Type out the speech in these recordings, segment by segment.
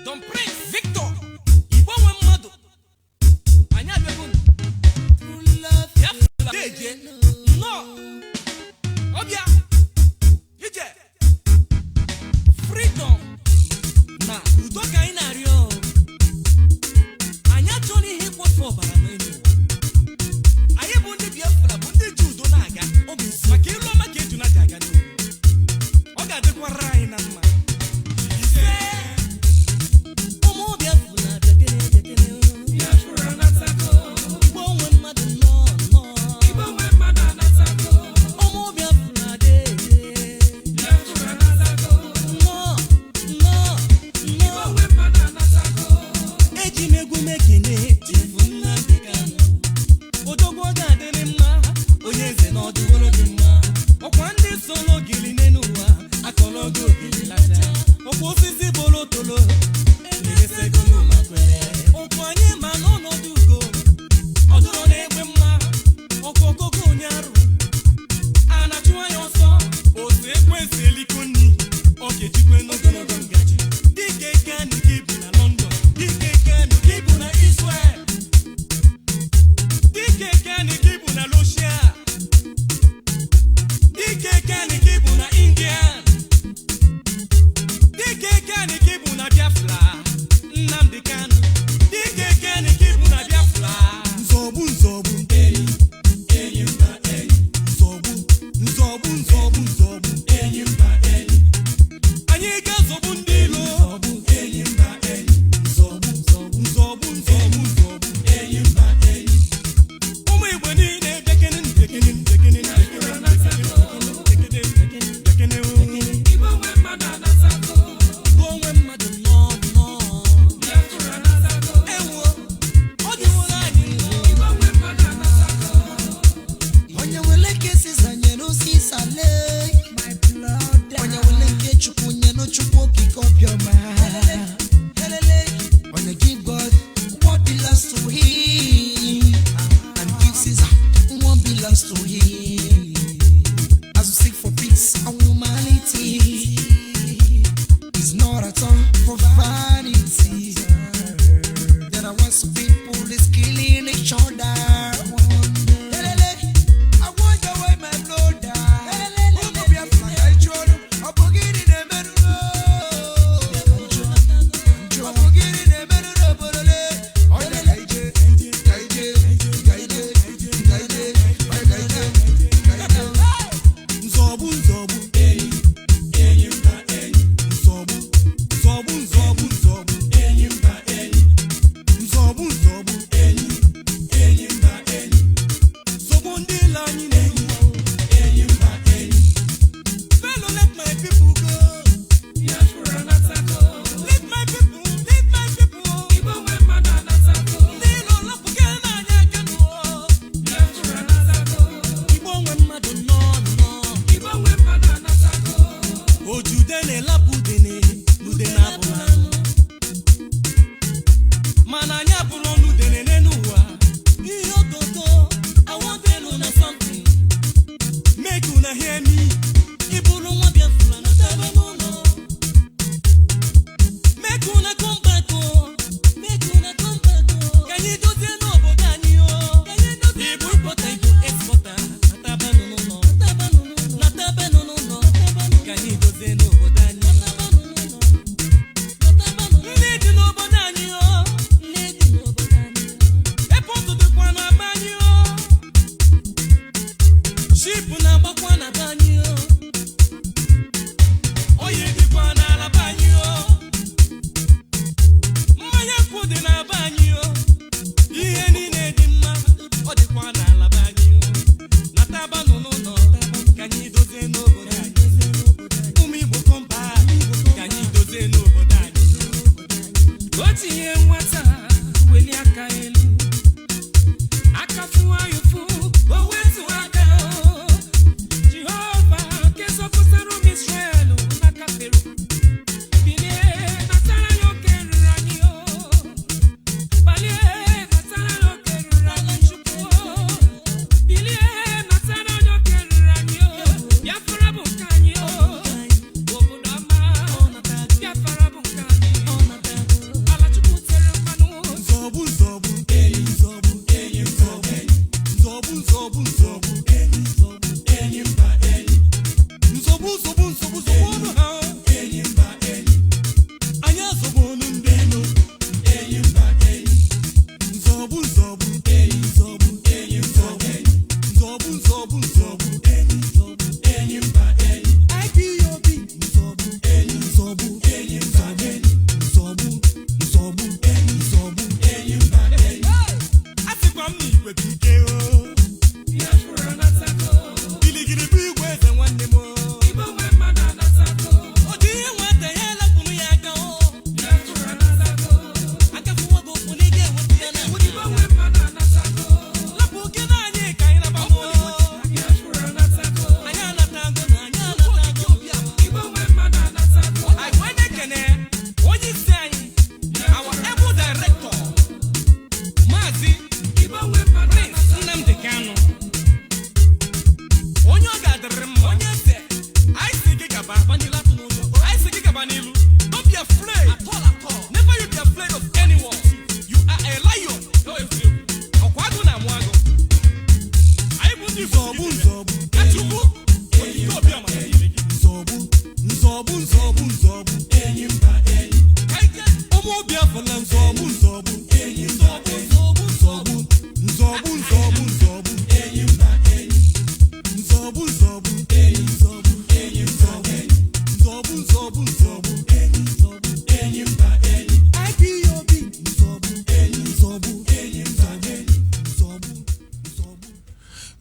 Don Prince Victor Igbo nwe mmadụ anya bebun Biafra deje no Obia ije freedom na udo ka anyị na-arịọ anya chọrọ ihe kwafọ ọbara n'elu anyị bụ ndị Biafra bụ ndị ji udo na-aga maka ịlụ ọma ka eju na-aga aga n'elu ọ ga-adịkwara anyị na mma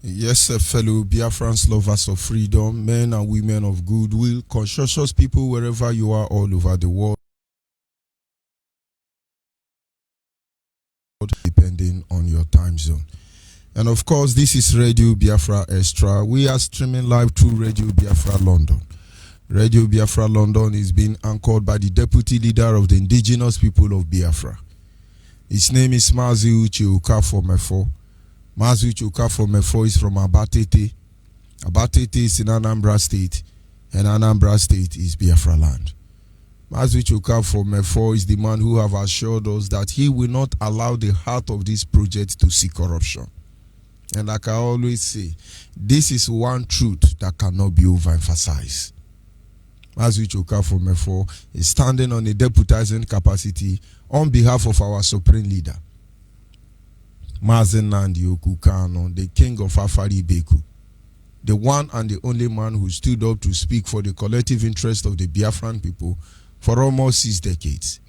Yes, fellow Biafrans, lovers of freedom, men and women of goodwill, conscientious people wherever you are all over the world, depending on your time zone. And of course, this is Radio Biafra Extra. We are streaming live through Radio Biafra London. Radio Biafra London is being anchored by the deputy leader of the indigenous people of Biafra. His name is Mazi Uche Okafor-Mefo. Mazi Uche Okafor-Mefo is from Abatete. Abatete is in Anambra State, and Anambra State is Biafra land. Mazi Uche Okafor-Mefo is the man who have assured us that he will not allow the heart of this project to see corruption. And like I always say, this is one truth that cannot be overemphasized. Mazi Uche Okafor-Mefo is standing on a deputizing capacity on behalf of our supreme leader, Mazi Nnamdi Kanu, the king of Afari-Beku, the one and the only man who stood up to speak for the collective interest of the Biafran people for almost 6 decades.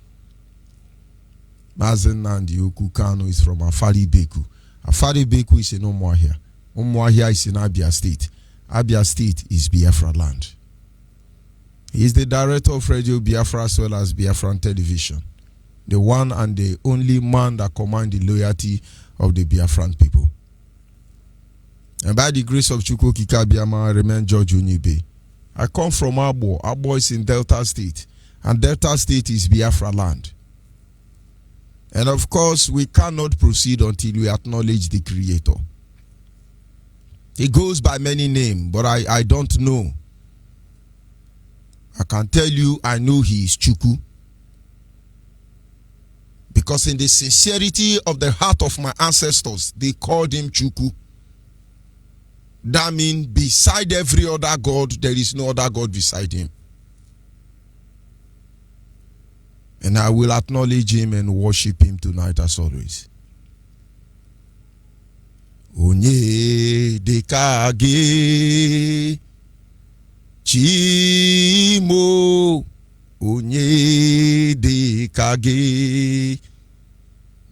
Mazi Nnamdi Kanu is from Afari-Beku. Afari-Beku is in Umuahia. Umuahia is in Abia State. Abia State is Biafra land. He is the director of Radio Biafra as well as Biafran Television, the one and the only man that commands the loyalty of the Biafran people. And by the grace of Chukwu Kikabiyama, I remain George Onyibe. I come from Abo. Abo is in Delta State, and Delta State is Biafra land. And of course, we cannot proceed until we acknowledge the Creator. He goes by many names, but I don't know. I can tell you, I know he is Chukwu. Because in the sincerity of the heart of my ancestors, they called him Chukwu. That means beside every other God, there is no other God beside him. And I will acknowledge him and worship him tonight as always. Onyibe kage Chimo Onyibe kage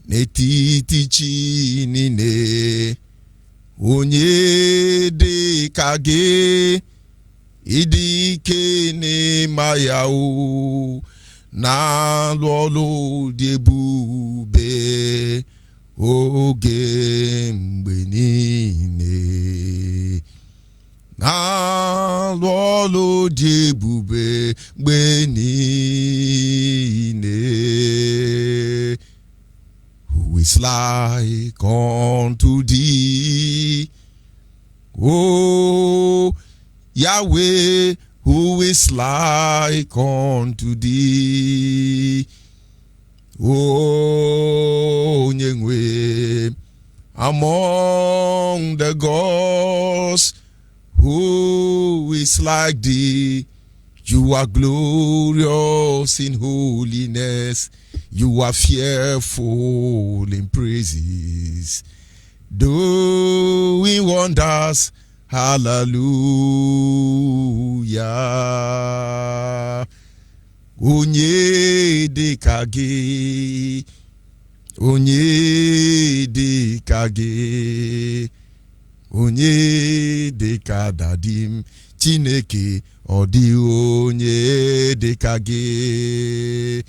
Netiti chinine Onyibe kage Idike ne mayao na lolo debube oge mgbe niile na lolo debube mgbe niile. Who is like unto thee, O Yahweh? Who is like unto thee, O Onyibe? Among the gods, who is like thee? You are glorious in holiness, you are fearful in praises, doing wonders. Hallelujah. Onyibe kage, Onyibe kage, Onyibe kadadim, Chineke odi Onyibe kage.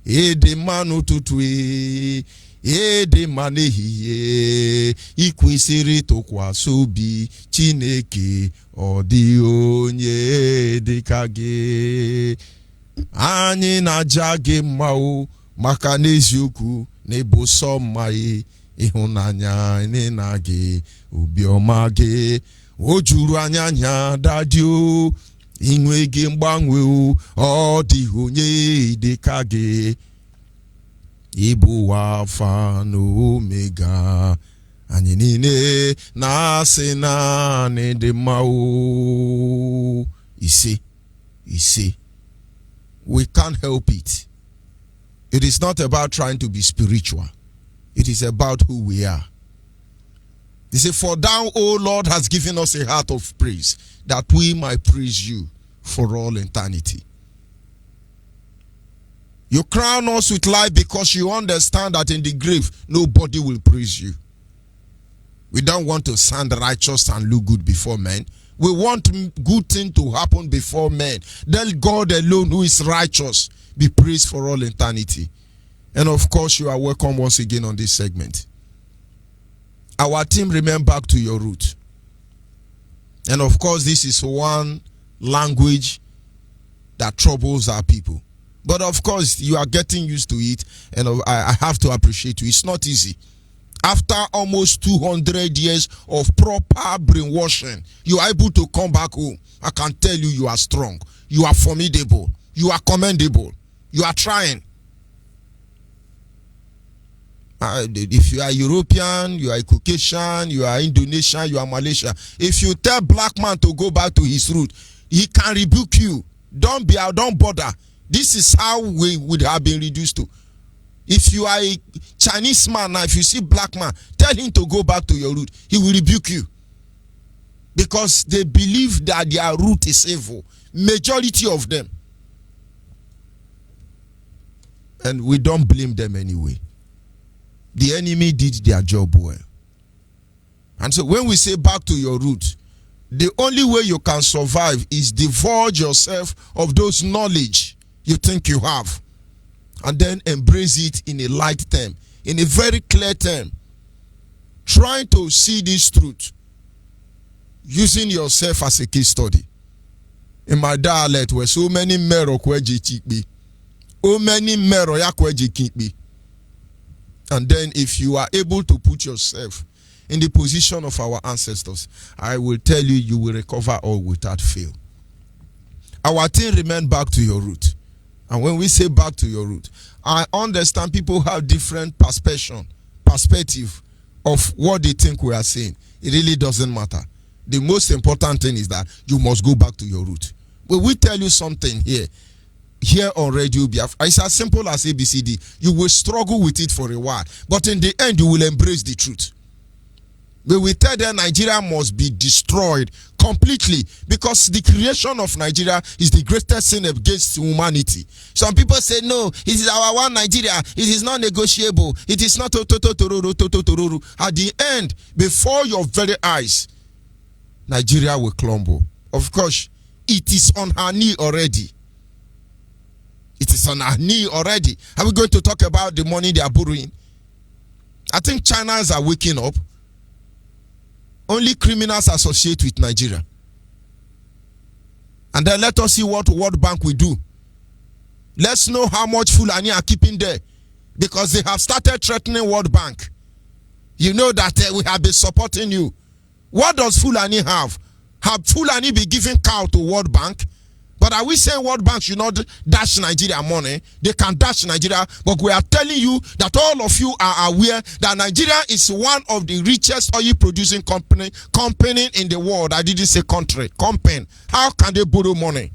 Ede manu tutui, ede manehie, ikwesịrị tụkwasị obi, Chineke ọ dị onye dịka gị. Anyị na-aja gị mma o, maka n'eziokwu na ịbụ sọ mma ịhụnanya na gị, obiọma gị o juru anya dadi o, inwe gị mgbanwe o, ọ dị onye dịka gị. Ibu Alpha na Omega, anyị niile na-asị naanị dị mma o. Ise. We can't help it. It is not about trying to be spiritual. It is about who we are. He said, for thou, O Lord, has given us a heart of praise, that we might praise you for all eternity. You crown us with life because you understand that in the grave, nobody will praise you. We don't want to sound righteous and look good before men. We want good things to happen before men. Then God alone, who is righteous, be praised for all eternity. And of course, you are welcome once again on this segment. Our team, remain back to your root. And of course, this is one language that troubles our people. But of course, you are getting used to it, and I have to appreciate you. It's not easy. After almost 200 years of proper brainwashing, you are able to come back home. I can tell you, you are strong. You are formidable. You are commendable. You are trying. If you are European, you are Caucasian, you are Indonesian, you are Malaysia. If you tell black man to go back to his root, he can rebuke you. Don't bother. This is how we would have been reduced to. If you are a Chinese man now, if you see black man, tell him to go back to your root. He will rebuke you. Because they believe that their root is evil. Majority of them. And we don't blame them anyway. The enemy did their job well. And so when we say back to your root, the only way you can survive is divulge yourself of those knowledge you think you have, and then embrace it in a light term, in a very clear term. Trying to see this truth, using yourself as a case study. In my dialect, where so many mero kweji chikbi, so many mero ya kweji kikbi. And then if you are able to put yourself in the position of our ancestors, I will tell you, you will recover all without fail. Our thing, remain back to your root. And when we say back to your root, I understand people have different perspective of what they think we are saying. It really doesn't matter. The most important thing is that you must go back to your root. But we tell you something here on Radio Biafra. It's as simple as ABCD. You will struggle with it for a while, but in the end, you will embrace the truth. But we tell them Nigeria must be destroyed completely because the creation of Nigeria is the greatest sin against humanity. Some people say, no, it is our one Nigeria. It is not negotiable. It is not toruru. At the end, before your very eyes, Nigeria will crumble. Of course, it is on her knee already. It is on her knee already. Are we going to talk about the money they are borrowing? I think Chinans are waking up. Only criminals associate with Nigeria. And then let us see what World Bank will do. Let's know how much Fulani are keeping there. Because they have started threatening World Bank. You know that we have been supporting you. What does Fulani have? Have Fulani been giving cow to World Bank? But are we saying World Bank should not dash Nigeria money? They can dash Nigeria, but we are telling you that all of you are aware that Nigeria is one of the richest oil producing company in the world. I didn't say country, company. How can they borrow money?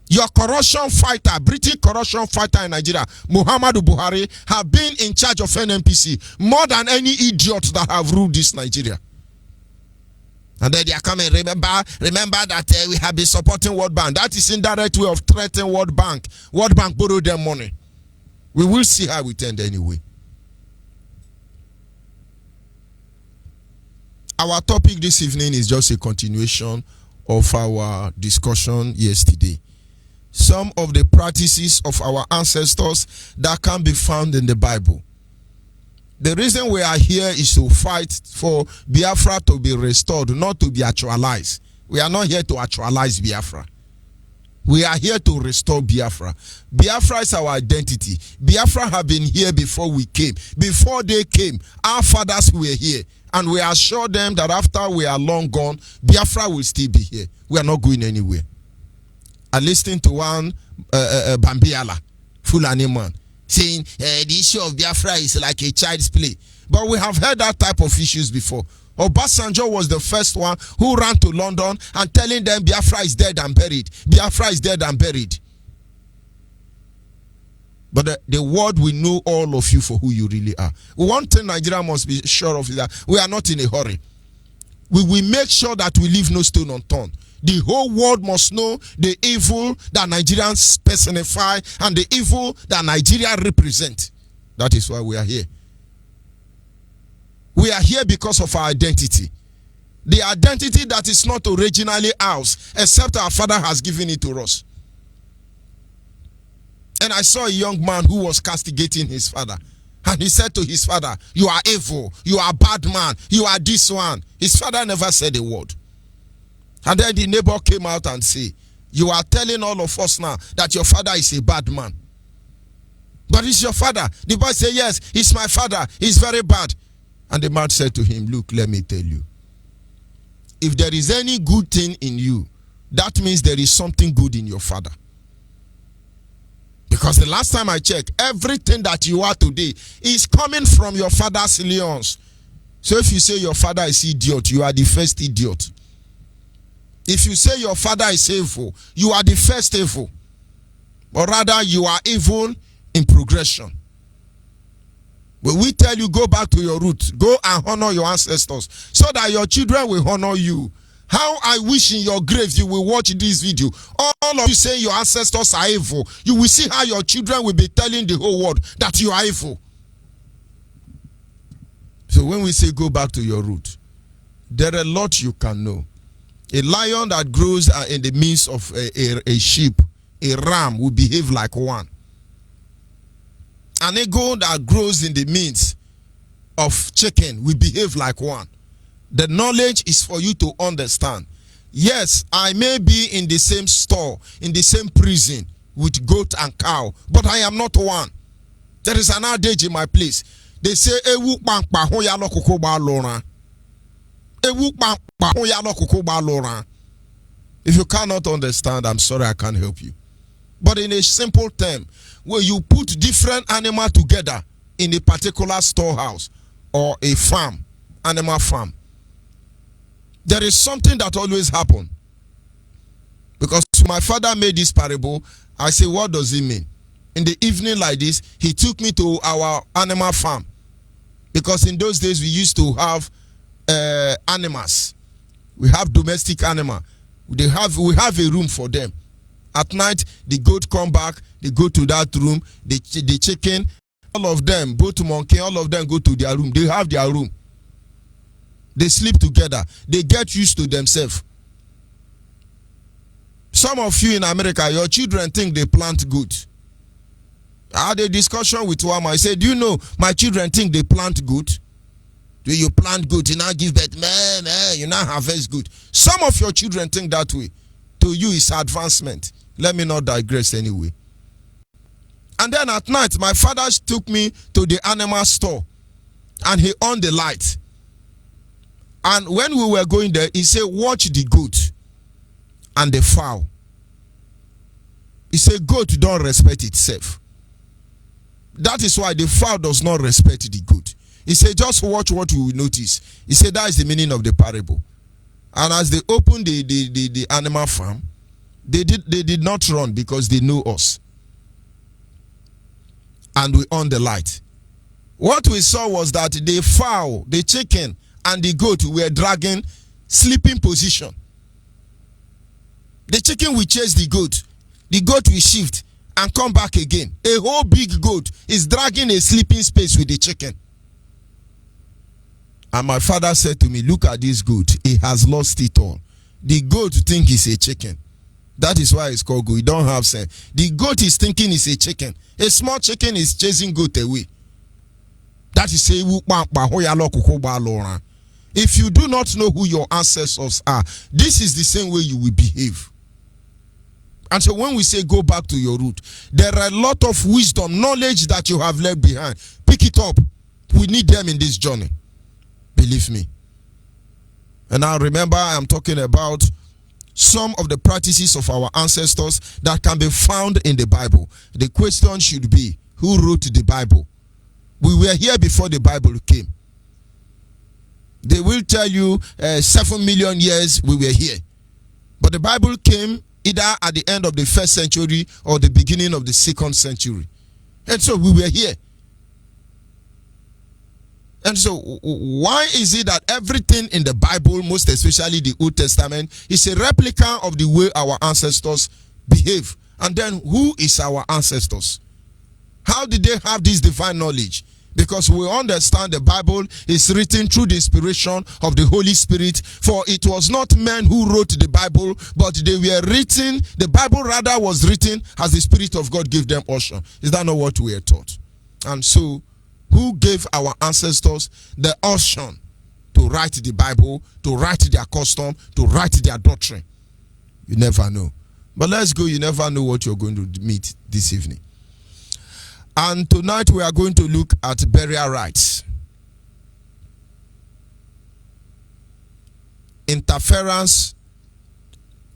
Your corruption fighter, British corruption fighter in Nigeria, Muhammadu Buhari, have been in charge of NNPC more than any idiot that have ruled this Nigeria. And then they are coming. Remember that we have been supporting World Bank. That is indirect way of threatening World Bank. World Bank borrowed their money. We will see how it ends anyway. Our topic this evening is just a continuation of our discussion yesterday. Some of the practices of our ancestors that can be found in the Bible. The reason we are here is to fight for Biafra to be restored, not to be actualized. We are not here to actualize Biafra. We are here to restore Biafra. Biafra is our identity. Biafra have been here before we came. Before they came, our fathers were here. And we assure them that after we are long gone, Biafra will still be here. We are not going anywhere. I listened to one Bambiala, Fulani man, saying the issue of Biafra is like a child's play. But we have heard that type of issues before. Obasanjo was the first one who ran to London and telling them Biafra is dead and buried. Biafra is dead and buried. But the world will know all of you for who you really are. One thing Nigeria must be sure of is that we are not in a hurry. We will make sure that we leave no stone unturned. The whole world must know the evil that Nigerians personify and the evil that Nigeria represent. That is why we are here. We are here because of our identity. The identity that is not originally ours, except our Father has given it to us. And I saw a young man who was castigating his father. And he said to his father, "You are evil, you are a bad man, you are this one." His father never said a word. And then the neighbor came out and said, "You are telling all of us now that your father is a bad man. But it's your father." The boy said, "Yes, it's my father. He's very bad." And the man said to him, "Look, let me tell you. If there is any good thing in you, that means there is something good in your father. Because the last time I checked, everything that you are today is coming from your father's lions. So if you say your father is idiot, you are the first idiot. If you say your father is evil, you are the first evil. Or rather, you are evil in progression. When we tell you go back to your roots, go and honor your ancestors so that your children will honor you. How I wish in your grave you will watch this video. All of you saying your ancestors are evil. You will see how your children will be telling the whole world that you are evil. So when we say go back to your root, there are a lot you can know. A lion that grows in the midst of a sheep, a ram, will behave like one. An eagle that grows in the midst of chicken will behave like one. The knowledge is for you to understand. Yes, I may be in the same store, in the same prison with goat and cow, but I am not one. There is an adage in my place. They say, "Ewu pampa ho ya lo koko ba lora." Ewu pampa ho ya lo koko ba lora. If you cannot understand, I'm sorry, I can't help you. But in a simple term, where you put different animals together in a particular storehouse or a farm, animal farm, there is something that always happens. Because my father made this parable, I say, what does it mean? In the evening like this, he took me to our animal farm. Because in those days, we used to have animals. We have domestic animals. We have a room for them. At night, the goat come back, they go to that room, the chicken, all of them, both monkey, all of them go to their room. They have their room. They sleep together. They get used to themselves. Some of you in America, your children think they plant good. I had a discussion with one. I said, "Do you know my children think they plant good? Do you plant good, you now give birth, you now harvest good." Some of your children think that way. To you, it's advancement. Let me not digress anyway. And then at night, my father took me to the animal store and he on the light. And when we were going there, he said, "Watch the goat and the fowl." He said, "Goat don't respect itself. That is why the fowl does not respect the goat." He said, "Just watch what you will notice." He said, that is the meaning of the parable. And as they opened the animal farm, they did not run because they know us. And we on the light. What we saw was that the fowl, the chicken, and the goat were dragging sleeping position. The chicken will chase the goat will shift and come back again. A whole big goat is dragging a sleeping space with the chicken. And my father said to me, "Look at this goat. He has lost it all. The goat thinks it's a chicken. That is why it's called goat. You don't have sense. The goat is thinking it's a chicken. A small chicken is chasing goat away. That is say, if you do not know who your ancestors are, this is the same way you will behave. And so when we say go back to your root, there are a lot of wisdom, knowledge that you have left behind. Pick it up. We need them in this journey. Believe me. And now remember, I am talking about some of the practices of our ancestors that can be found in the Bible. The question should be, who wrote the Bible? We were here before the Bible came. They will tell you 7 million years we were here. But the Bible came either at the end of the 1st century or the beginning of the 2nd century. And so we were here. And so why is it that everything in the Bible, most especially the Old Testament, is a replica of the way our ancestors behave? And then who is our ancestors? How did they have this divine knowledge? Because we understand the Bible is written through the inspiration of the Holy Spirit. For it was not men who wrote the Bible, but they were written, the Bible rather was written as the Spirit of God gave them unction. Is that not what we are taught? And so, who gave our ancestors the unction to write the Bible, to write their custom, to write their doctrine? You never know. But let's go. You never know what you're going to meet this evening. And tonight we are going to look at burial rites. Interference,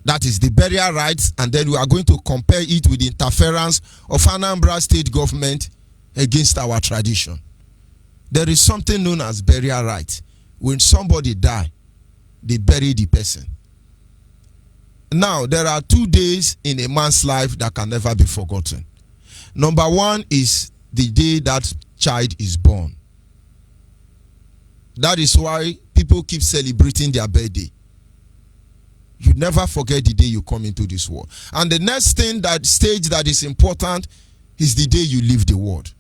that is the burial rites, and then we are going to compare it with the interference of Anambra state government against our tradition. There is something known as burial rite. When somebody die, they bury the person. Now, there are 2 days in a man's life that can never be forgotten. Number one is the day that child is born. That is why people keep celebrating their birthday. You never forget the day you come into this world. And the next thing, that stage that is important, is the day you leave the world.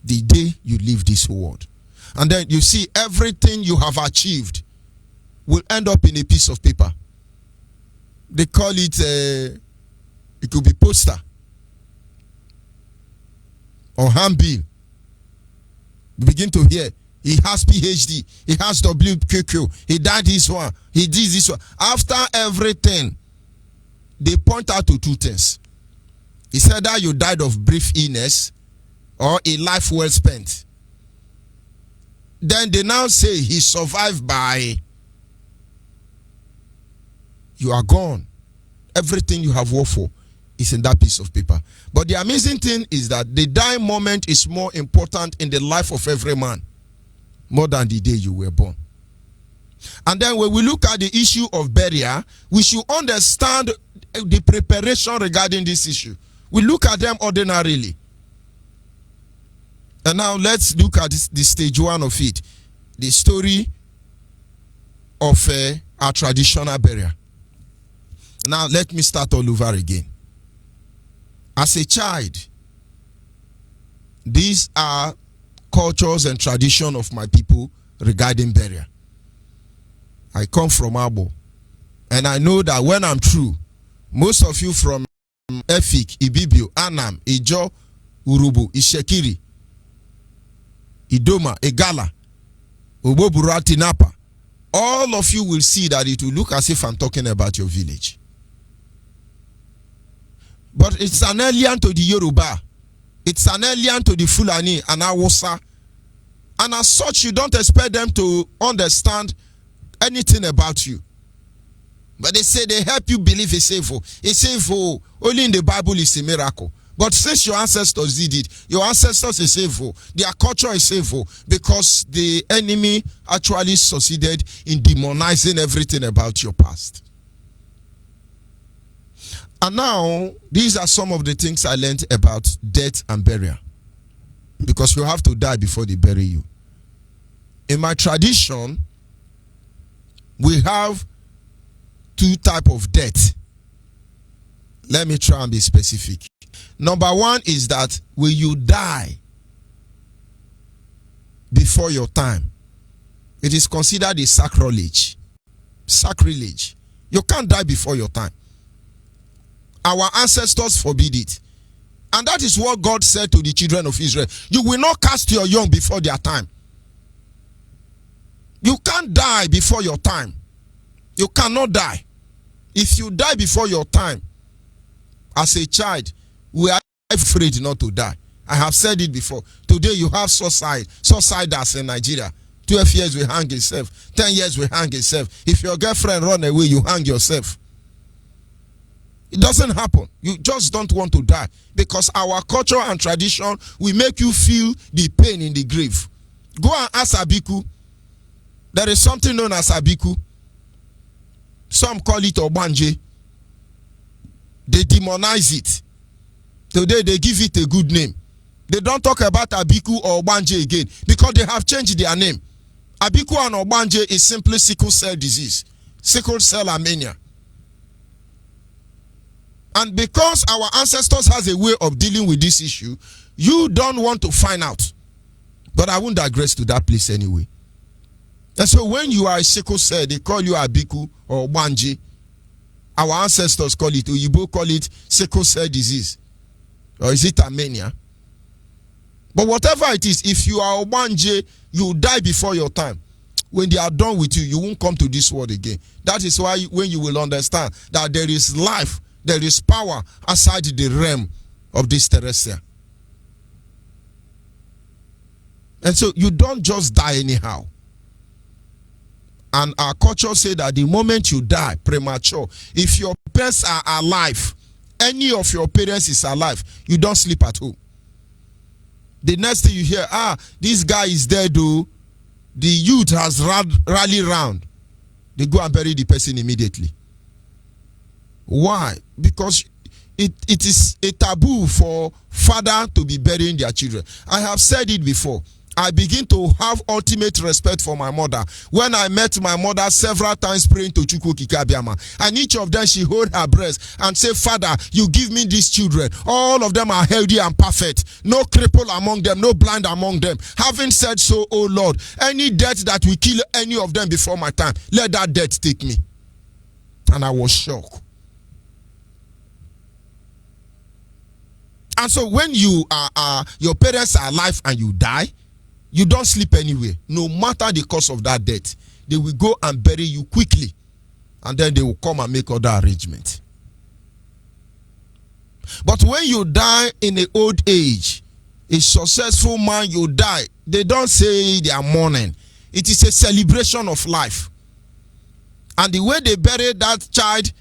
The day you leave this world. And then you see everything you have achieved will end up in a piece of paper. They call it, it could be poster or handbill. You begin to hear, he has PhD, he has WQQ, he did this one, he did this one. After everything, they point out to 2 things. He said that you died of brief illness or a life well spent. Then they now say he survived by, you are gone. Everything you have worked for is in that piece of paper. But the amazing thing is that the dying moment is more important in the life of every man, more than the day you were born. And then when we look at the issue of burial, we should understand the preparation regarding this issue. We look at them ordinarily. And now let's look at the stage 1 of it. The story of our traditional burial. Now let me start all over again. As a child, these are cultures and tradition of my people regarding burial. I come from Abo, and I know that when I'm through, most of you from Efik, Ibibio, Anam, Ijo, Urubu, Ishekiri, Idoma, Egala, Oboburati, Napa, all of you will see that it will look as if I'm talking about your village. But it's an alien to the Yoruba. It's an alien to the Fulani and Hausa. And as such, you don't expect them to understand anything about you. But they say they help you believe it's evil. It's evil. Only in the Bible is a miracle. But since your ancestors did it, your ancestors is evil. Their culture is evil because the enemy actually succeeded in demonizing everything about your past. And now, these are some of the things I learned about death and burial. Because you have to die before they bury you. In my tradition, we have 2 types of death. Let me try and be specific. Number one is that when you die before your time, it is considered a sacrilege. Sacrilege. You can't die before your time. Our ancestors forbid it. And that is what God said to the children of Israel. You will not cast your young before their time. You can't die before your time. You cannot die. If you die before your time, as a child, we are afraid not to die. I have said it before. Today you have suiciders in Nigeria. 12 years we hang yourself. 10 years we hang yourself. If your girlfriend run away, you hang yourself. It doesn't happen. You just don't want to die. Because our culture and tradition will make you feel the pain in the grave. Go and ask Abiku. There is something known as Abiku. Some call it Obanje. They demonize it. Today they give it a good name. They don't talk about Abiku or Obanje again because they have changed their name. Abiku and Obanje is simply sickle cell disease, sickle cell anemia. And because our ancestors has a way of dealing with this issue, you don't want to find out. But I won't digress to that place anyway. And so when you are a sickle cell, they call you Abiku or Obanje. Our ancestors call it, Onyibe call it sickle cell disease. Or is it anemia? But whatever it is, if you are Obanje, you die before your time. When they are done with you, you won't come to this world again. That is why when you will understand that there is life, there is power outside the realm of this terrestrial. And so you don't just die anyhow. And our culture say that the moment you die premature, if your parents are alive, any of your parents is alive, you don't sleep at home. The next thing you hear, this guy is dead though. The youth has rallied round. They go and bury the person immediately. Why? Because it is a taboo for father to be burying their children. I have said it before. I begin to have ultimate respect for my mother when I met my mother several times praying to Chukwu Kikabiama, and each of them she hold her breast and say, Father, you give me these children. All of them are healthy and perfect. No cripple among them, no blind among them. Having said so, oh Lord, any death that will kill any of them before my time, let that death take me. And I was shocked. And so when you are your parents are alive and you die, you don't sleep anywhere. No matter the cause of that death, they will go and bury you quickly. And then they will come and make other arrangements. But when you die in an old age, a successful man, you die, they don't say they are mourning. It is a celebration of life. And the way they buried that child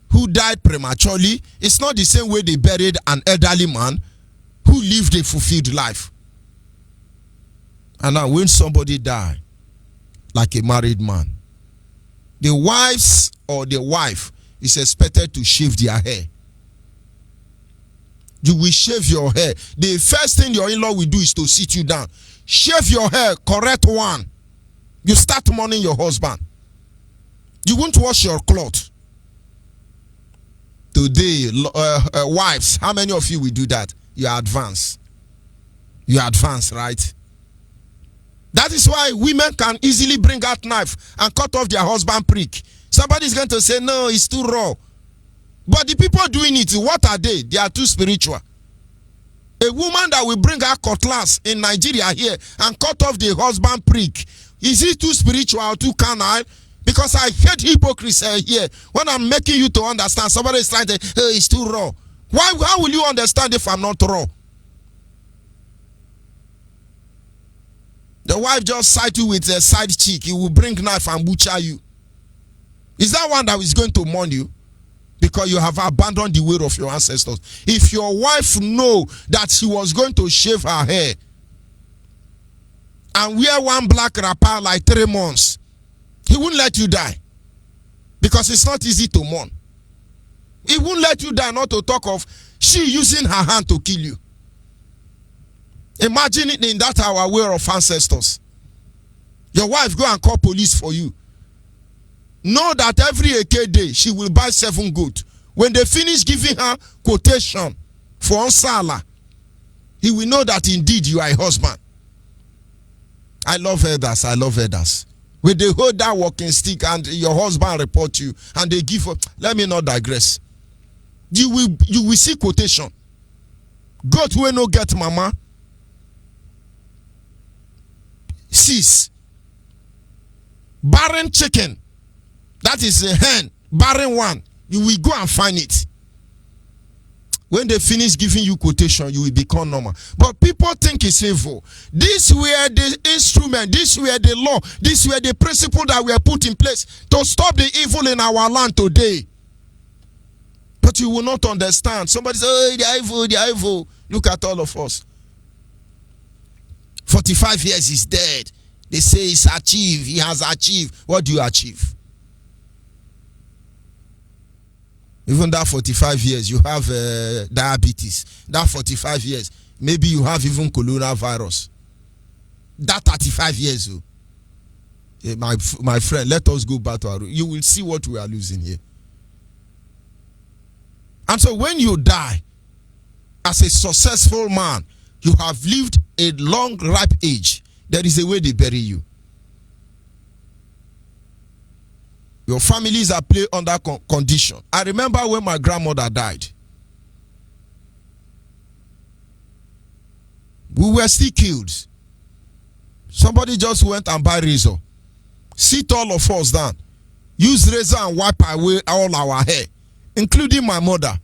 who died prematurely, it's not the same way they buried an elderly man who lived a fulfilled life. And now when somebody die, like a married man, the wives or the wife is expected to shave their hair. You will shave your hair. The first thing your in-law will do is to sit you down. Shave your hair, correct one. You start mourning your husband. You won't wash your cloth. Today, wives, how many of you will do that? You are advanced. You are advanced, right? That is why women can easily bring out knife and cut off their husband prick. Somebody is going to say, no, it's too raw. But the people doing it, what are they? They are too spiritual. A woman that will bring her cutlass in Nigeria here and cut off the husband prick, is it too spiritual or too carnal? Because I hate hypocrisy here. When I'm making you to understand, somebody is trying to say, hey, it's too raw. How will you understand if I'm not raw? The wife just sight you with a side cheek. He will bring knife and butcher you. Is that one that is going to mourn you? Because you have abandoned the way of your ancestors. If your wife know that she was going to shave her hair and wear one black wrapper like 3 months, he won't let you die. Because it's not easy to mourn. He won't let you die, not to talk of she using her hand to kill you. Imagine it in that our way of ancestors. Your wife go and call police for you. Know that every Eke day she will buy 7 goats. When they finish giving her quotation for Onsala, he will know that indeed you are a husband. I love elders. I love elders. When they hold that walking stick and your husband report you and they give up, let me not digress. You will see quotation. Goat will no get mama. Sis. Barren chicken. That is a hen. Barren one. You will go and find it. When they finish giving you quotation, you will become normal. But people think it's evil. These were the instrument, these were the law, these were the principle that were put in place to stop the evil in our land today. But you will not understand. Somebody says, oh, they are evil, they are evil. Look at all of us. 45 years is dead. They say he's achieved, he has achieved. What do you achieve? Even that 45 years, you have diabetes. That 45 years, maybe you have even coronavirus. That 35 years, my friend, let us go back to our room. You will see what we are losing here. And so when you die as a successful man, you have lived a long, ripe age, there is a way they bury you. Your families are placed under condition. I remember when my grandmother died. We were still killed. Somebody just went and buy razor. Sit all of us down. Use razor and wipe away all our hair, including my mother.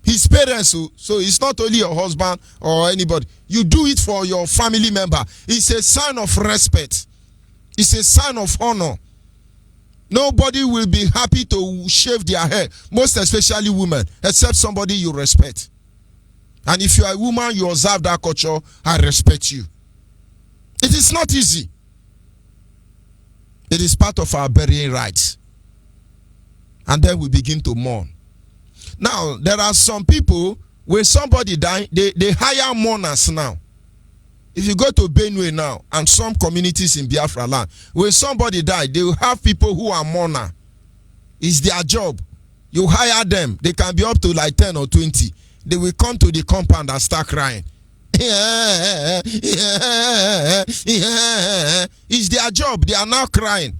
His parents, so it's not only your husband or anybody. You do it for your family member. It's a sign of respect. It's a sign of honor. Nobody will be happy to shave their hair, most especially women, except somebody you respect. And if you are a woman, you observe that culture, I respect you. It is not easy. It is part of our burying rites. And then we begin to mourn. Now, there are some people, when somebody dies, they hire mourners now. If you go to Benue now, and some communities in Biafra land, when somebody dies, they will have people who are mourner. It's their job. You hire them. They can be up to like 10 or 20. They will come to the compound and start crying. It's their job. They are now crying.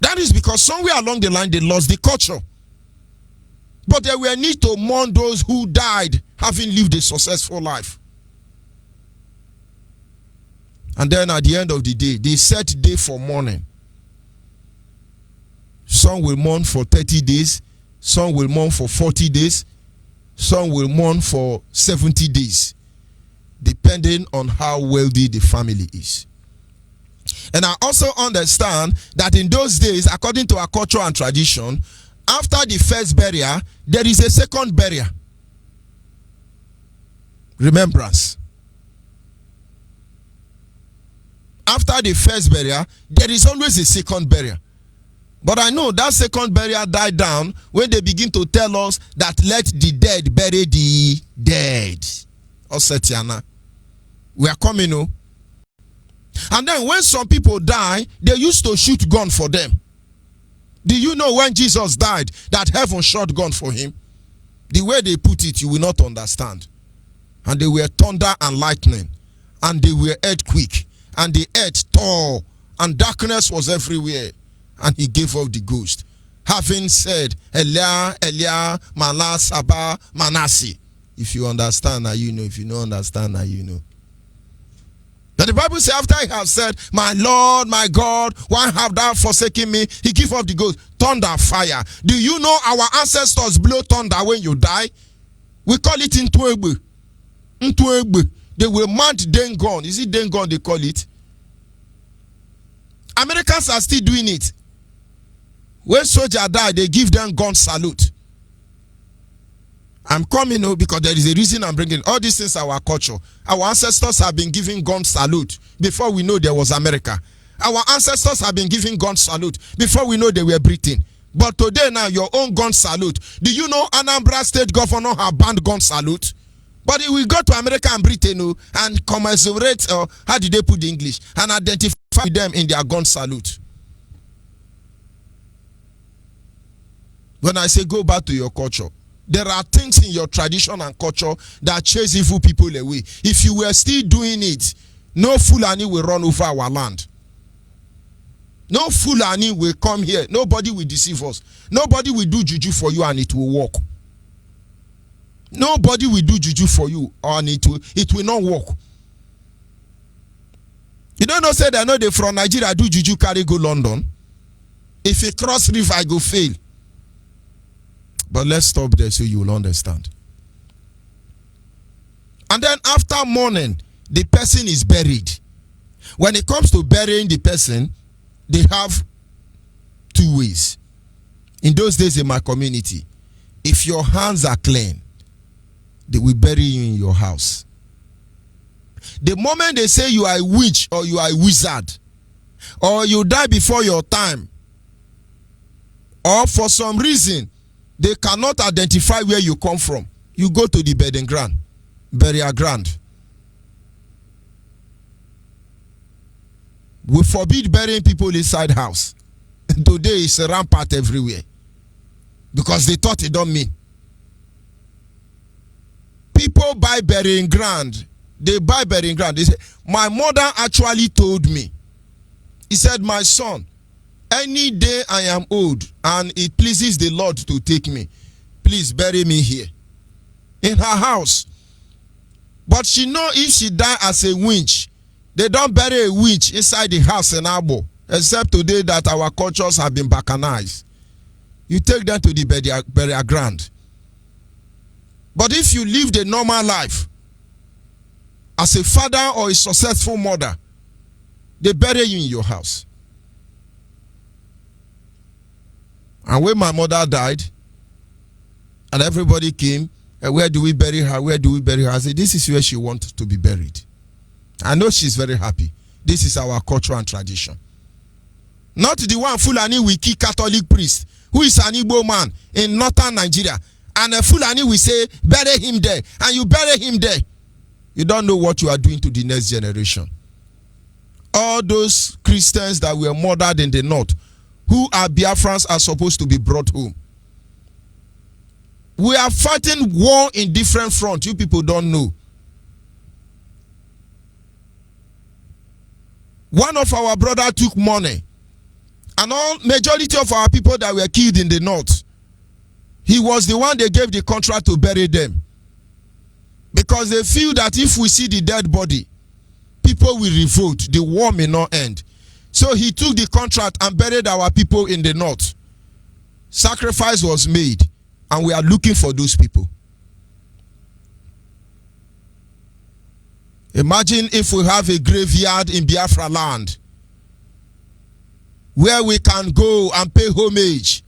That is because somewhere along the line they lost the culture. But there were need to mourn those who died having lived a successful life. And then at the end of the day, they set day for mourning. Some will mourn for 30 days. Some will mourn for 40 days. Some will mourn for 70 days. Depending on how wealthy the family is. And I also understand that in those days, according to our culture and tradition, after the first burial, there is a second burial. Remembrance. After the first burial, there is always a second burial. But I know that second burial died down when they begin to tell us that let the dead bury the dead. Osetiana. We are coming, no? And then when some people die, they used to shoot gun for them. Do you know when Jesus died that heaven shot gun for him? The way they put it, you will not understand. And they were thunder and lightning. And they were earthquake. And the earth tore. And darkness was everywhere. And he gave up the ghost. Having said, Elia, Elia, Mala, Saba, Manasi. If you understand, now you know. If you don't understand, now you know. But the Bible says, after he has said, my Lord, my God, why have thou forsaken me? He gave up the ghost. Thunder, fire. Do you know our ancestors blow thunder when you die? We call it Intuegbe. Intuegbe. They will mount Dengon. Is it Dengon they call it? Americans are still doing it. When soldiers die, they give them gun salute. I'm coming because there is a reason I'm bringing all these things. Our culture, our ancestors have been giving gun salute before we know there was America. Our ancestors have been giving gun salute before we know they were Britain. But today now, your own gun salute. Do you know Anambra State Governor have banned gun salute? But we go to America and Britain and commiserate, or how did they put the English, and identify them in their gun salute. When I say go back to your culture, there are things in your tradition and culture that chase evil people away. If you were still doing it, no Fulani will run over our land. No Fulani will come here. Nobody will deceive us. Nobody will do juju for you and it will work. Nobody will do juju for you and it will not work. You don't know say they know they from Nigeria do juju carry go London. If you cross river, I go fail. But let's stop there so you will understand. And then after mourning, the person is buried. When it comes to burying the person, they have two ways. In those days in my community, if your hands are clean, they will bury you in your house. The moment they say you are a witch or you are a wizard, or you die before your time, or for some reason they cannot identify where you come from, you go to the burial ground. We forbid burying people inside house. Today it's a rampart everywhere because they thought it don't mean. People buy burying ground. They buy burying ground. They say, my mother actually told me. He said, my son, any day I am old and it pleases the Lord to take me, please bury me here in her house. But she know if she die as a witch, they don't bury a witch inside the house in Abo, except today that our cultures have been balkanized. You take them to the burial ground. But if you live the normal life as a father or a successful mother, they bury you in your house. And when my mother died, and everybody came, where do we bury her? Where do we bury her? I said, this is where she wants to be buried. I know she's very happy. This is our culture and tradition. Not the one Fulani will kill Catholic priest, who is an Igbo man in northern Nigeria. And a Fulani will say, bury him there. And you bury him there. You don't know what you are doing to the next generation. All those Christians that were murdered in the north, who are Biafrans, are supposed to be brought home. We are fighting war in different fronts. You people don't know. One of our brother took money. And all majority of our people that were killed in the north, he was the one they gave the contract to bury them. Because they feel that if we see the dead body, people will revolt. The war may not end. So he took the contract and buried our people in the north. Sacrifice was made. And we are looking for those people. Imagine if we have a graveyard in Biafra land where we can go and pay homage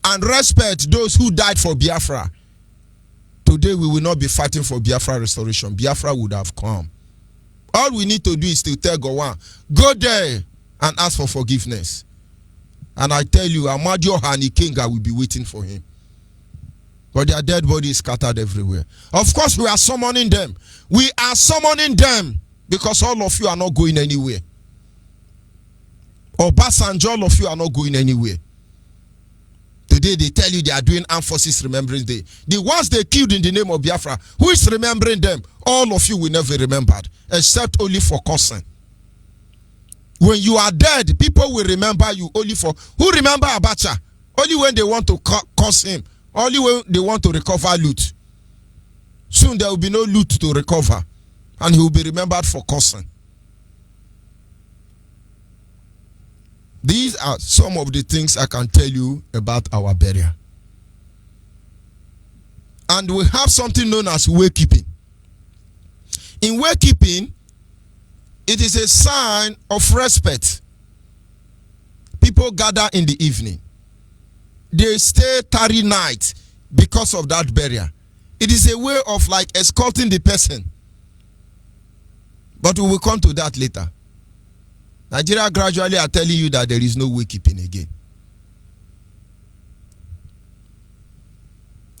and respect those who died for Biafra. Today we will not be fighting for Biafra restoration. Biafra would have come. All we need to do is to tell Gowon, go there and ask for forgiveness. And I tell you, Amadio Hani Kinga will be waiting for him. But their dead body is scattered everywhere. Of course, we are summoning them. We are summoning them because all of you are not going anywhere. Obasanjo, all of you are not going anywhere. Today they tell you they are doing Armed Forces Remembrance Day. The ones they killed in the name of Biafra, who is remembering them? All of you will never be remembered, except only for cursing. When you are dead, people will remember you only for... Who remember Abacha? Only when they want to curse him. Only when they want to recover loot. Soon there will be no loot to recover. And he will be remembered for cursing. These are some of the things I can tell you about our burial. And we have something known as waykeeping. In waykeeping, it is a sign of respect. People gather in the evening. They stay tarry night because of that burial. It is a way of like escorting the person. But we will come to that later. Nigeria gradually are telling you that there is no waykeeping again.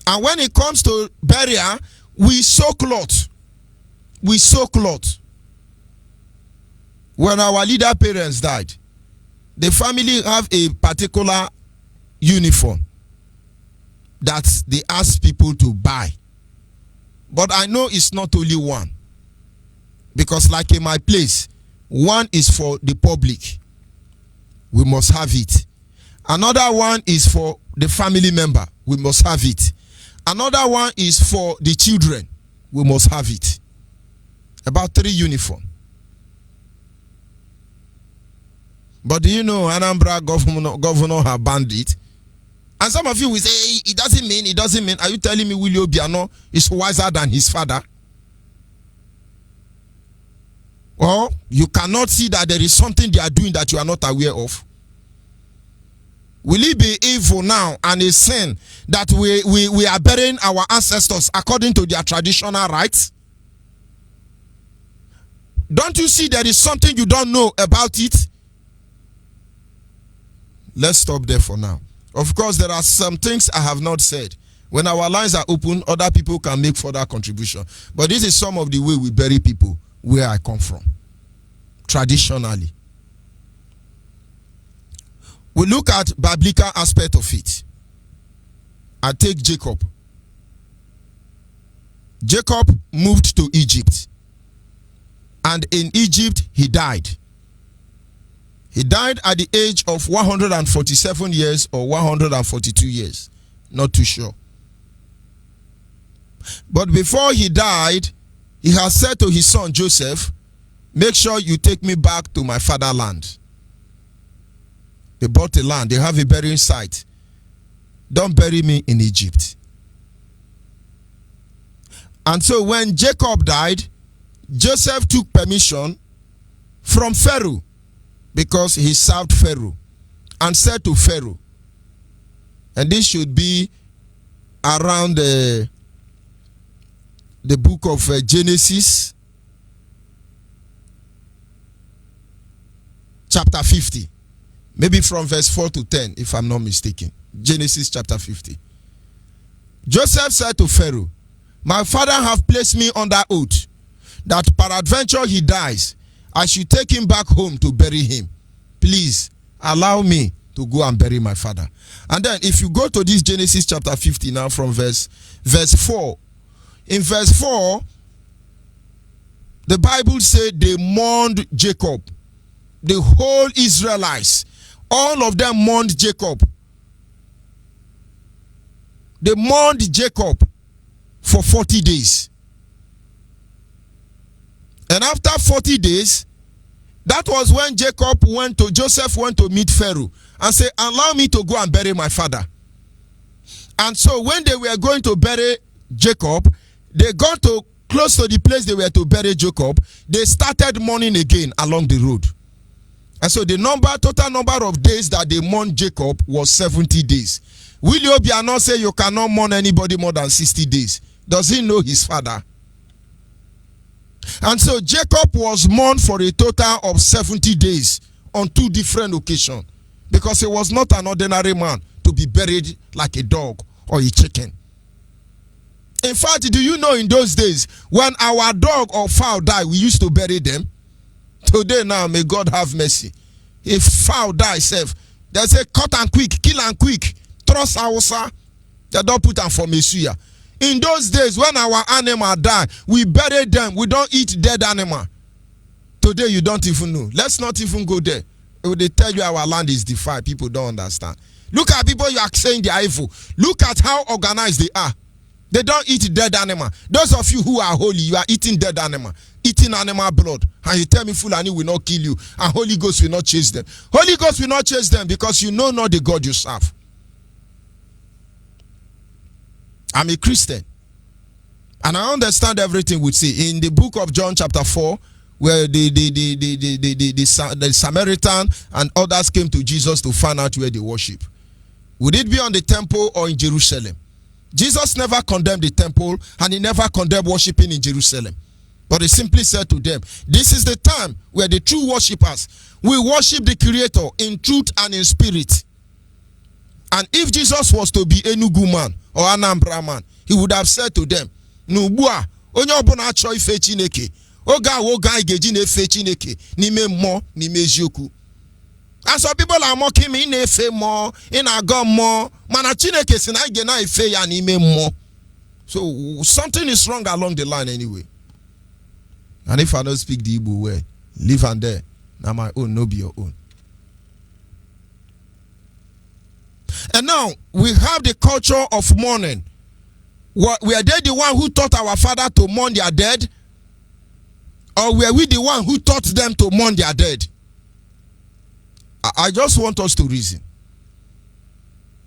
And when it comes to burial, we sew cloth. We sew cloth. When our leader parents died, the family have a particular uniform that they ask people to buy. But I know it's not only one. Because like in my place, one is for the public. We must have it. Another one is for the family member. We must have it. Another one is for the children. We must have it. About 3 uniforms. But do you know Anambra governor have banned it? And some of you will say, hey, it doesn't mean. Are you telling me Willie Obiano is wiser than his father? Or you cannot see that there is something they are doing that you are not aware of? Will it be evil now and a sin that we are burying our ancestors according to their traditional rites? Don't you see there is something you don't know about it? Let's stop there for now. Of course, there are some things I have not said. When our lines are open, other people can make further contribution. But this is some of the way we bury people where I come from, traditionally. We look at biblical aspect of it. I take Jacob. Jacob moved to Egypt. And in Egypt, he died. He died at the age of 147 years or 142 years. Not too sure. But before he died, he has said to his son Joseph, make sure you take me back to my fatherland. They bought a land. They have a burying site. Don't bury me in Egypt. And so when Jacob died, Joseph took permission from Pharaoh, because he served Pharaoh, and said to Pharaoh, and this should be around the book of Genesis, chapter 50, maybe from verse 4 to 10, if I'm not mistaken. Genesis chapter 50. Joseph said to Pharaoh, my father have placed me under oath that peradventure he dies, I should take him back home to bury him. Please allow me to go and bury my father. And then if you go to this Genesis chapter 50 now from verse 4. In verse 4, the Bible said they mourned Jacob. The whole Israelites, all of them mourned Jacob. They mourned Jacob for 40 days. And after 40 days, that was when Joseph went to meet Pharaoh and said, allow me to go and bury my father. And so when they were going to bury Jacob, they got to close to the place they were to bury Jacob. They started mourning again along the road. And so the total number of days that they mourned Jacob was 70 days. Will you be not say you cannot mourn anybody more than 60 days? Does he know his father? And so Jacob was mourned for a total of 70 days on 2 different occasions, because he was not an ordinary man to be buried like a dog or a chicken. In fact, do you know in those days, when our dog or fowl die, we used to bury them? Today now, may God have mercy. If fowl die, they say cut and quick, kill and quick. Trust our, they don't put them for Messiah. In those days, when our animal die, we bury them. We don't eat dead animal. Today, you don't even know. Let's not even go there. They tell you our land is defiled. People don't understand. Look at people you are saying they are evil. Look at how organized they are. They don't eat dead animal. Those of you who are holy, you are eating dead animal. Eating animal blood. And you tell me Fulani will not kill you. And Holy Ghost will not chase them. Holy Ghost will not chase them because you know not the God you serve. I'm a Christian. And I understand everything we see. In the book of John chapter 4, where the Samaritan and others came to Jesus to find out where they worship. Would it be on the temple or in Jerusalem? Jesus never condemned the temple, and he never condemned worshiping in Jerusalem. But he simply said to them, this is the time where the true worshippers will worship the Creator in truth and in spirit. And if Jesus was to be Enugu man or Anambra man, he would have said to them, Nubua, onye obuna cho ife Chineke, oga igeji na efe Chineke, n'ime mmụọ, n'ime eziokwu. And some people are mocking me in efe mmụọ, in agọ mmụọ, mana Chineke si na ige na efe ya n'ime mmụọ. So something is wrong along the line anyway. And if I don't speak the Igbo word, live and there. Now my own, no be your own. And now we have the culture of mourning. Were they the one who taught our father to mourn their dead? Or were we the one who taught them to mourn their dead? I just want us to reason.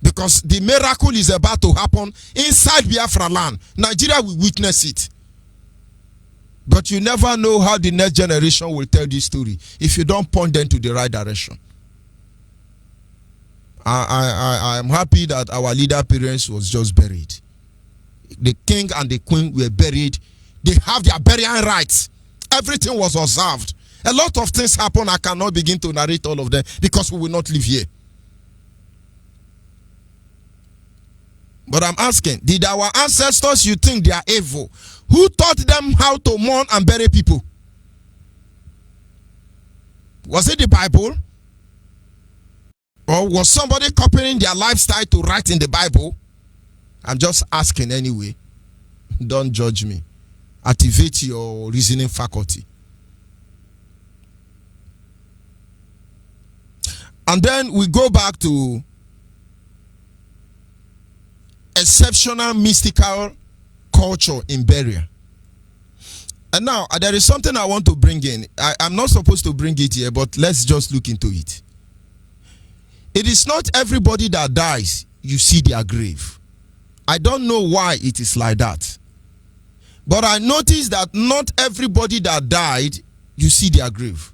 Because the miracle is about to happen inside Biafra land. Nigeria will witness it. But you never know how the next generation will tell this story if you don't point them to the right direction. I am happy that our leader parents was just buried. The king and the queen were buried. They have their burial rights. Everything was observed. A lot of things happen. I cannot begin to narrate all of them because we will not live here. But I'm asking, did our ancestors, you think they are evil? Who taught them how to mourn and bury people? Was it the Bible? Or was somebody copying their lifestyle to write in the Bible? I'm just asking anyway. Don't judge me. Activate your reasoning faculty. And then we go back to exceptional mystical culture in burial. And now there is something I want to bring in. I'm not supposed to bring it here, but let's just look into it. It is not everybody that dies you see their grave. I don't know why it is like that. But I noticed that not everybody that died you see their grave.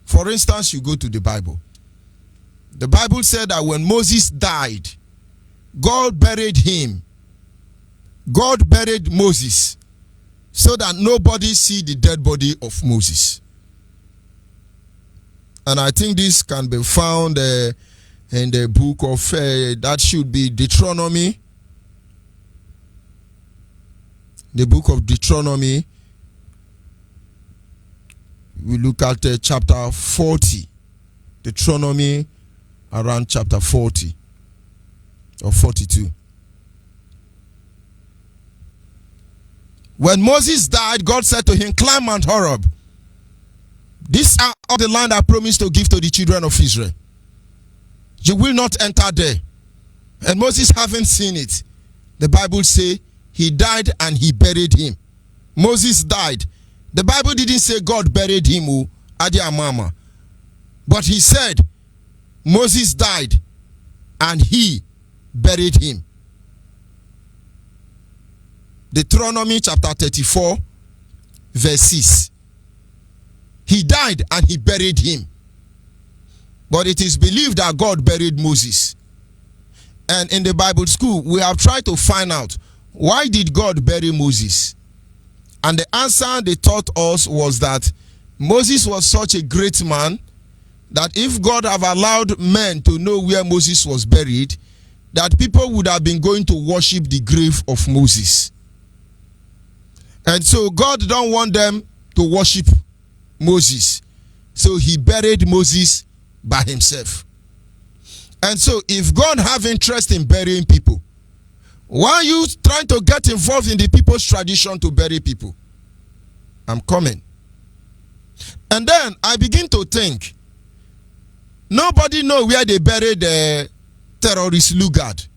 For instance, you go to the Bible. The Bible said that when Moses died, God buried him. God buried Moses so that nobody see the dead body of Moses. And I think this can be found in the book of, that should be Deuteronomy. The book of Deuteronomy. We look at chapter 40. Deuteronomy around chapter 40 or 42. When Moses died, God said to him, climb Mount Horeb. These are all the land I promised to give to the children of Israel. You will not enter there. And Moses having seen it, the Bible says he died and he buried him. Moses died. The Bible didn't say God buried him, Mama. But he said Moses died and he buried him. Deuteronomy chapter 34 verse 6. He died and he buried him. But it is believed that God buried Moses. And in the Bible school, we have tried to find out, why did God bury Moses? And the answer they taught us was that Moses was such a great man that if God have allowed men to know where Moses was buried, that people would have been going to worship the grave of Moses. And so God don't want them to worship Moses. So he buried Moses by himself. And so if God have interest in burying people, why are you trying to get involved in the people's tradition to bury people? I'm coming. And then I begin to think, nobody know where they buried the terrorist Lugard.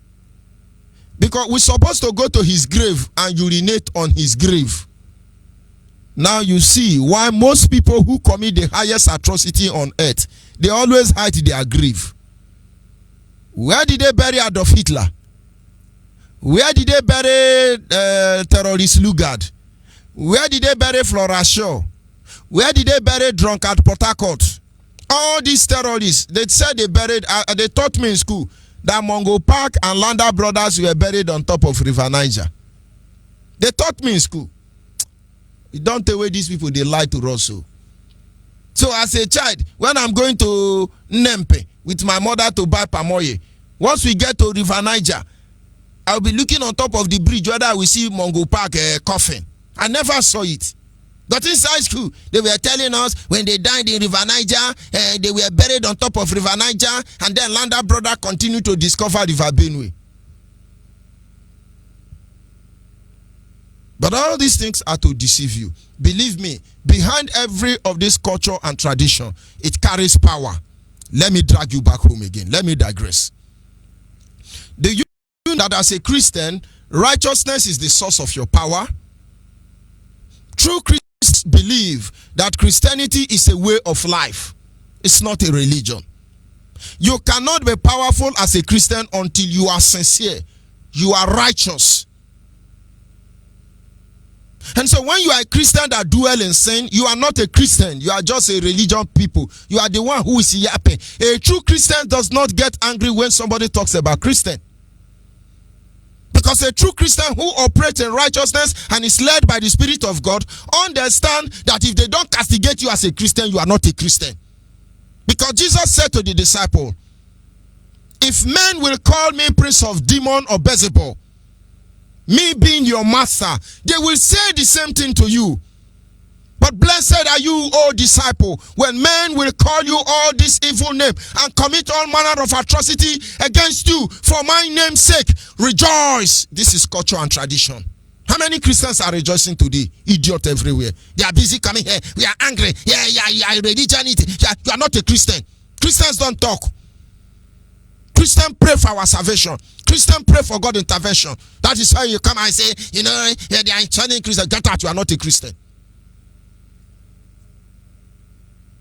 Because we're supposed to go to his grave and urinate on his grave. Now you see why most people who commit the highest atrocity on earth, they always hide their grave. Where did they bury Adolf Hitler? Where did they bury terrorist Lugard? Where did they bury Flora Shaw? Where did they bury drunkard Port Harcourt? All these terrorists, they said they buried, they taught me in school that Mongo Park and Landa brothers were buried on top of River Niger. They taught me in school. You don't tell where these people, they lie to us. So as a child, when I'm going to Nempe with my mother to buy pamoye, once we get to River Niger, I'll be looking on top of the bridge whether I will see Mongo Park coffin. I never saw it. But inside school, they were telling us when they died in River Niger, they were buried on top of River Niger, and then Landa brother continued to discover River Benue. But all these things are to deceive you. Believe me, behind every of this culture and tradition, it carries power. Let me drag you back home again. Let me digress. Do you know that as a Christian, righteousness is the source of your power? True Christians believe that Christianity is a way of life. It's not a religion. You cannot be powerful as a Christian until you are sincere. You are righteous. And so when you are a Christian that dwell in sin, you are not a Christian. You are just a religion people. You are the one who is yapping. A true Christian does not get angry when somebody talks about Christian. Because a true Christian who operates in righteousness and is led by the Spirit of God understand that if they don't castigate you as a Christian, you are not a Christian. Because Jesus said to the disciple, if men will call me prince of demon or Beelzebub, me being your master, they will say the same thing to you. But blessed are you, O disciple, when men will call you all this evil name and commit all manner of atrocity against you for my name's sake. Rejoice. This is culture and tradition. How many Christians are rejoicing today? Idiot everywhere. They are busy coming here. We are angry. Yeah, religion. You are not a Christian. Christians don't talk. Christians pray for our salvation. Christians pray for God's intervention. That is why you come and say, they are turning Christians. Get out, you are not a Christian.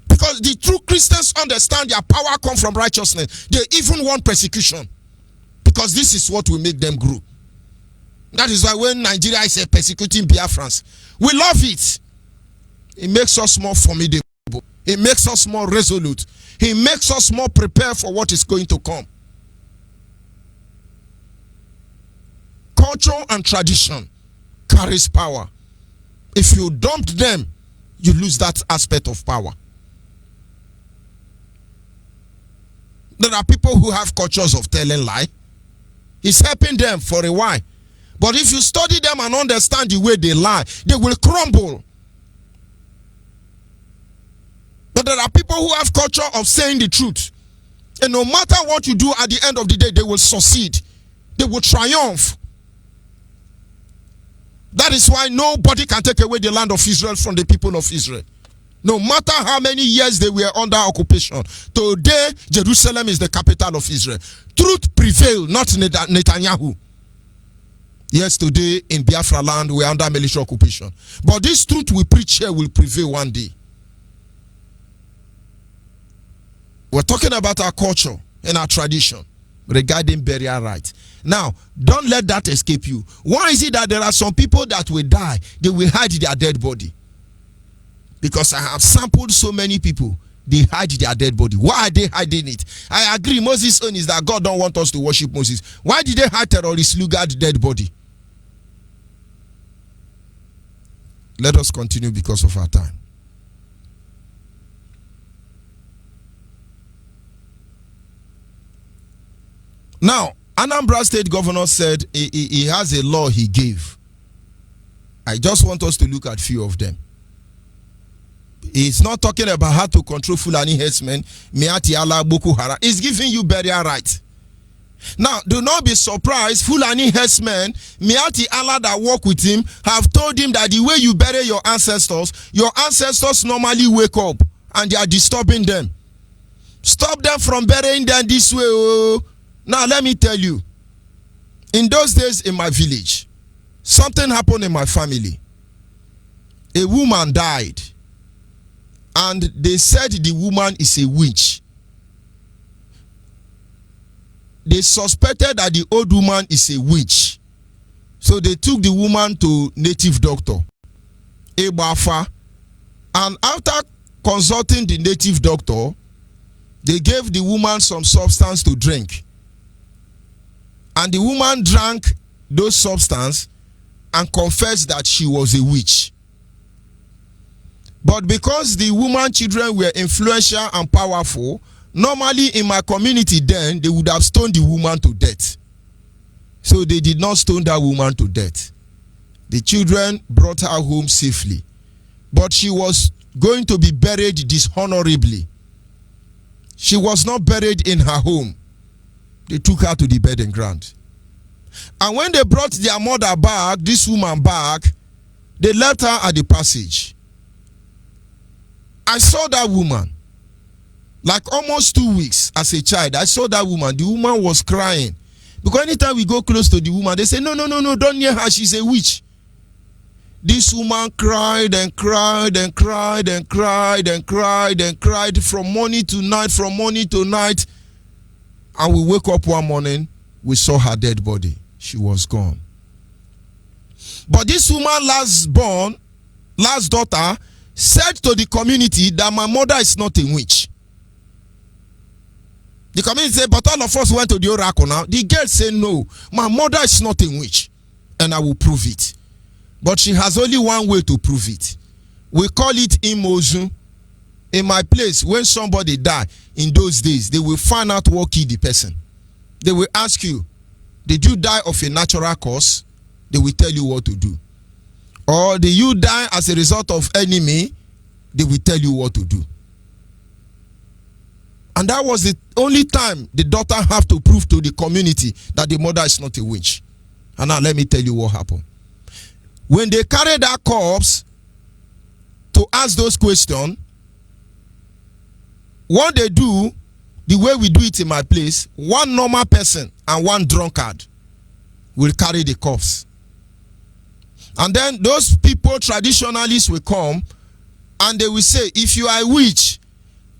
Because the true Christians understand their power comes from righteousness. They even want persecution. Because this is what will make them grow. That is why when Nigeria is persecuting Biafrans, we love it. It makes us more formidable. It makes us more resolute. It makes us more prepared for what is going to come. Culture and tradition carries power. If you dump them, you lose that aspect of power. There are people who have cultures of telling lie. It's helping them for a while. But if you study them and understand the way they lie, they will crumble. But there are people who have culture of saying the truth. And no matter what you do, at the end of the day, they will succeed. They will triumph. That is why nobody can take away the land of Israel from the people of Israel. No matter how many years they were under occupation, today Jerusalem is the capital of Israel. Truth prevails, not Netanyahu. Yes, today in Biafra land we are under military occupation. But this truth we preach here will prevail one day. We're talking about our culture and our tradition regarding burial rights. Now, don't let that escape you. Why is it that there are some people that will die, they will hide their dead body? Because I have sampled so many people, they hide their dead body. Why are they hiding it? I agree, Moses' own is that God don't want us to worship Moses. Why did they hide terrorists Lugard's dead body? Let us continue because of our time. Now, Anambra State Governor said he has a law he gave. I just want us to look at few of them. He's not talking about how to control Fulani herdsmen, Miati Allah, Boko Haram. He's giving you burial rights. Now, do not be surprised, Fulani herdsmen, Miati Allah that work with him, have told him that the way you bury your ancestors normally wake up and they are disturbing them. Stop them from burying them this way. Oh. Now, let me tell you, in those days in my village, something happened in my family. A woman died. And they said the woman is a witch. They suspected that the old woman is a witch. So they took the woman to native doctor, Biafra. And after consulting the native doctor, they gave the woman some substance to drink. And the woman drank those substances and confessed that she was a witch. But because the woman children were influential and powerful, normally in my community then, they would have stoned the woman to death. So they did not stone that woman to death. The children brought her home safely. But she was going to be buried dishonorably. She was not buried in her home. They took her to the burying ground. And when they brought their mother back, this woman back, they left her at the passage. I saw that woman, like almost 2 weeks as a child. I saw that woman. The woman was crying. Because anytime we go close to the woman, they say, no, don't near her. She's a witch. This woman cried and cried and cried and cried and cried and cried from morning to night, And we wake up one morning, we saw her dead body. She was gone. But this woman, last daughter, said to the community that my mother is not a witch. The community said, but all of us went to the oracle now. The girl said, no, my mother is not a witch. And I will prove it. But she has only one way to prove it. We call it imozu. In my place, when somebody died in those days, they will find out what killed the person. They will ask you, did you die of a natural cause? they will tell you what to do. Or do you die as a result of enemy, they will tell you what to do. And that was the only time the daughter have to prove to the community that the mother is not a witch. And now let me tell you what happened. When they carried that corpse to ask those questions, what they do, the way we do it in my place, one normal person and one drunkard will carry the corpse. And then those people, traditionalists, will come and they will say, if you are a witch,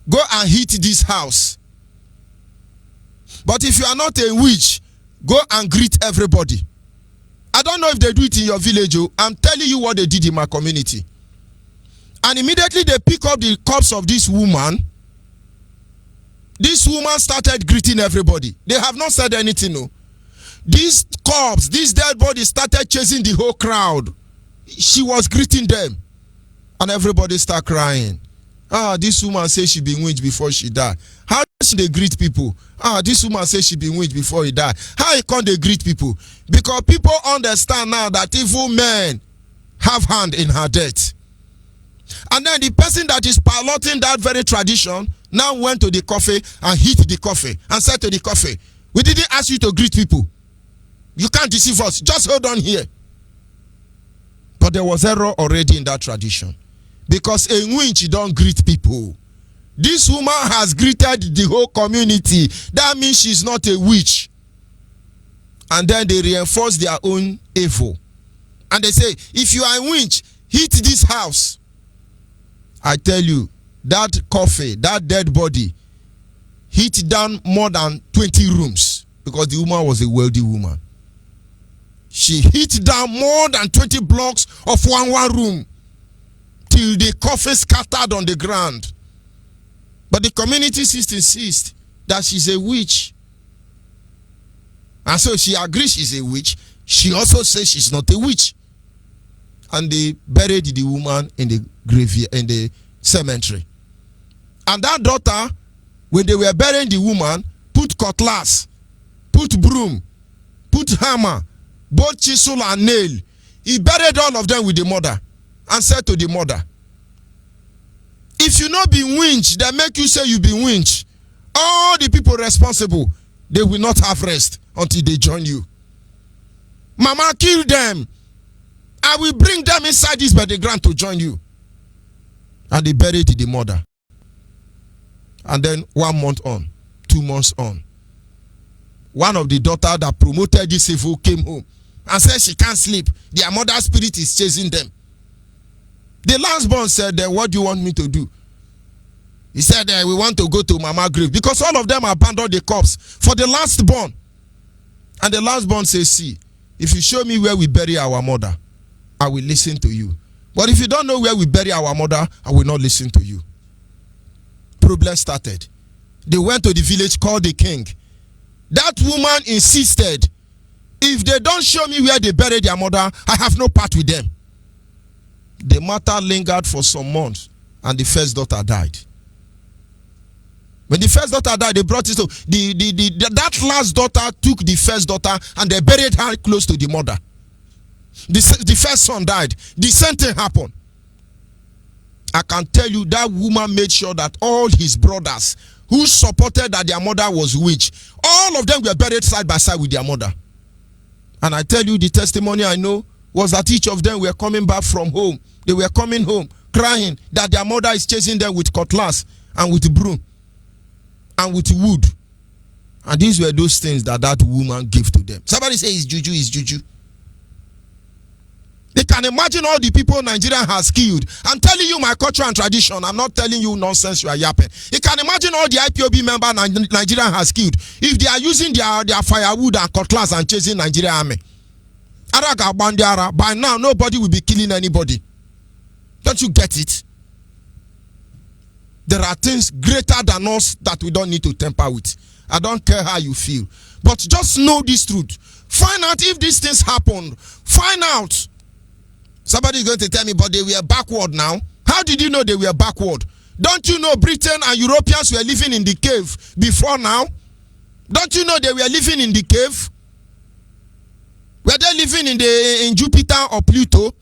go and hit this house. But if you are not a witch, go and greet everybody. I don't know if they do it in your village. I'm telling you what they did in my community. And immediately they pick up the corpse of this woman. This woman started greeting everybody. They have not said anything, no. This corpse, this dead body started chasing the whole crowd. She was greeting them. And everybody start crying. This woman says she been witch before she died. How should they greet people? This woman says she been witch before he died. How can't they greet people? Because people understand now that evil men have hand in her death. And then the person that is piloting that very tradition now went to the coffee and hit the coffee and said to the coffee, we didn't ask you to greet people. You can't deceive us. Just hold on here. But there was error already in that tradition. Because a witch don't greet people. This woman has greeted the whole community. That means she's not a witch. And then they reinforce their own evil. And they say, if you are a witch, hit this house. I tell you, that coffee, that dead body, hit down more than 20 rooms. Because the woman was a wealthy woman. She hit down more than 20 blocks of one room. Till the coffee scattered on the ground. But the community insists that she's a witch. And so she agrees she's a witch. She also says she's not a witch. And they buried the woman in the graveyard, in the cemetery. And that daughter, when they were burying the woman, put cutlass, put broom, put hammer, both chisel and nail. He buried all of them with the mother and said to the mother, if you not be winch, they make you say you be winch. All the people responsible, they will not have rest until they join you. Mama, kill them. I will bring them inside this burial ground to join you. And they buried the mother. And then 1 month on, 2 months on, one of the daughters that promoted this evil came home and said she can't sleep. Their mother's spirit is chasing them. The last born said, what do you want me to do? He said, we want to go to Mama grave. Because all of them abandoned the corpse for the last born. And the last born says, see, if you show me where we bury our mother, I will listen to you. But if you don't know where we bury our mother, I will not listen to you. Problem started. They went to the village, called the king. That woman insisted, if they don't show me where they buried their mother, I have no part with them. The matter lingered for some months, and the first daughter died. When the first daughter died, they brought it to that last daughter took the first daughter and they buried her close to the mother. The first son died. The same thing happened. I can tell you that woman made sure that all his brothers who supported that their mother was witch, all of them were buried side by side with their mother. And I tell you, the testimony I know was that each of them were coming back from home. They were coming home crying that their mother is chasing them with cutlass and with broom and with wood. And these were those things that woman gave to them. Somebody say it's juju, it's juju. They can imagine all the people Nigeria has killed. I'm telling you my culture and tradition. I'm not telling you nonsense you are yapping. You can imagine all the IPOB member Nigeria has killed if they are using their firewood and cutlass and chasing Nigeria army. By now, nobody will be killing anybody. Don't you get it? There are things greater than us that we don't need to tamper with. I don't care how you feel. But just know this truth. Find out if these things happen. Find out. Somebody is going to tell me, but they were backward now. How did you know they were backward? Don't you know Britain and Europeans were living in the cave before now? Don't you know they were living in the cave? Were they living in Jupiter or Pluto?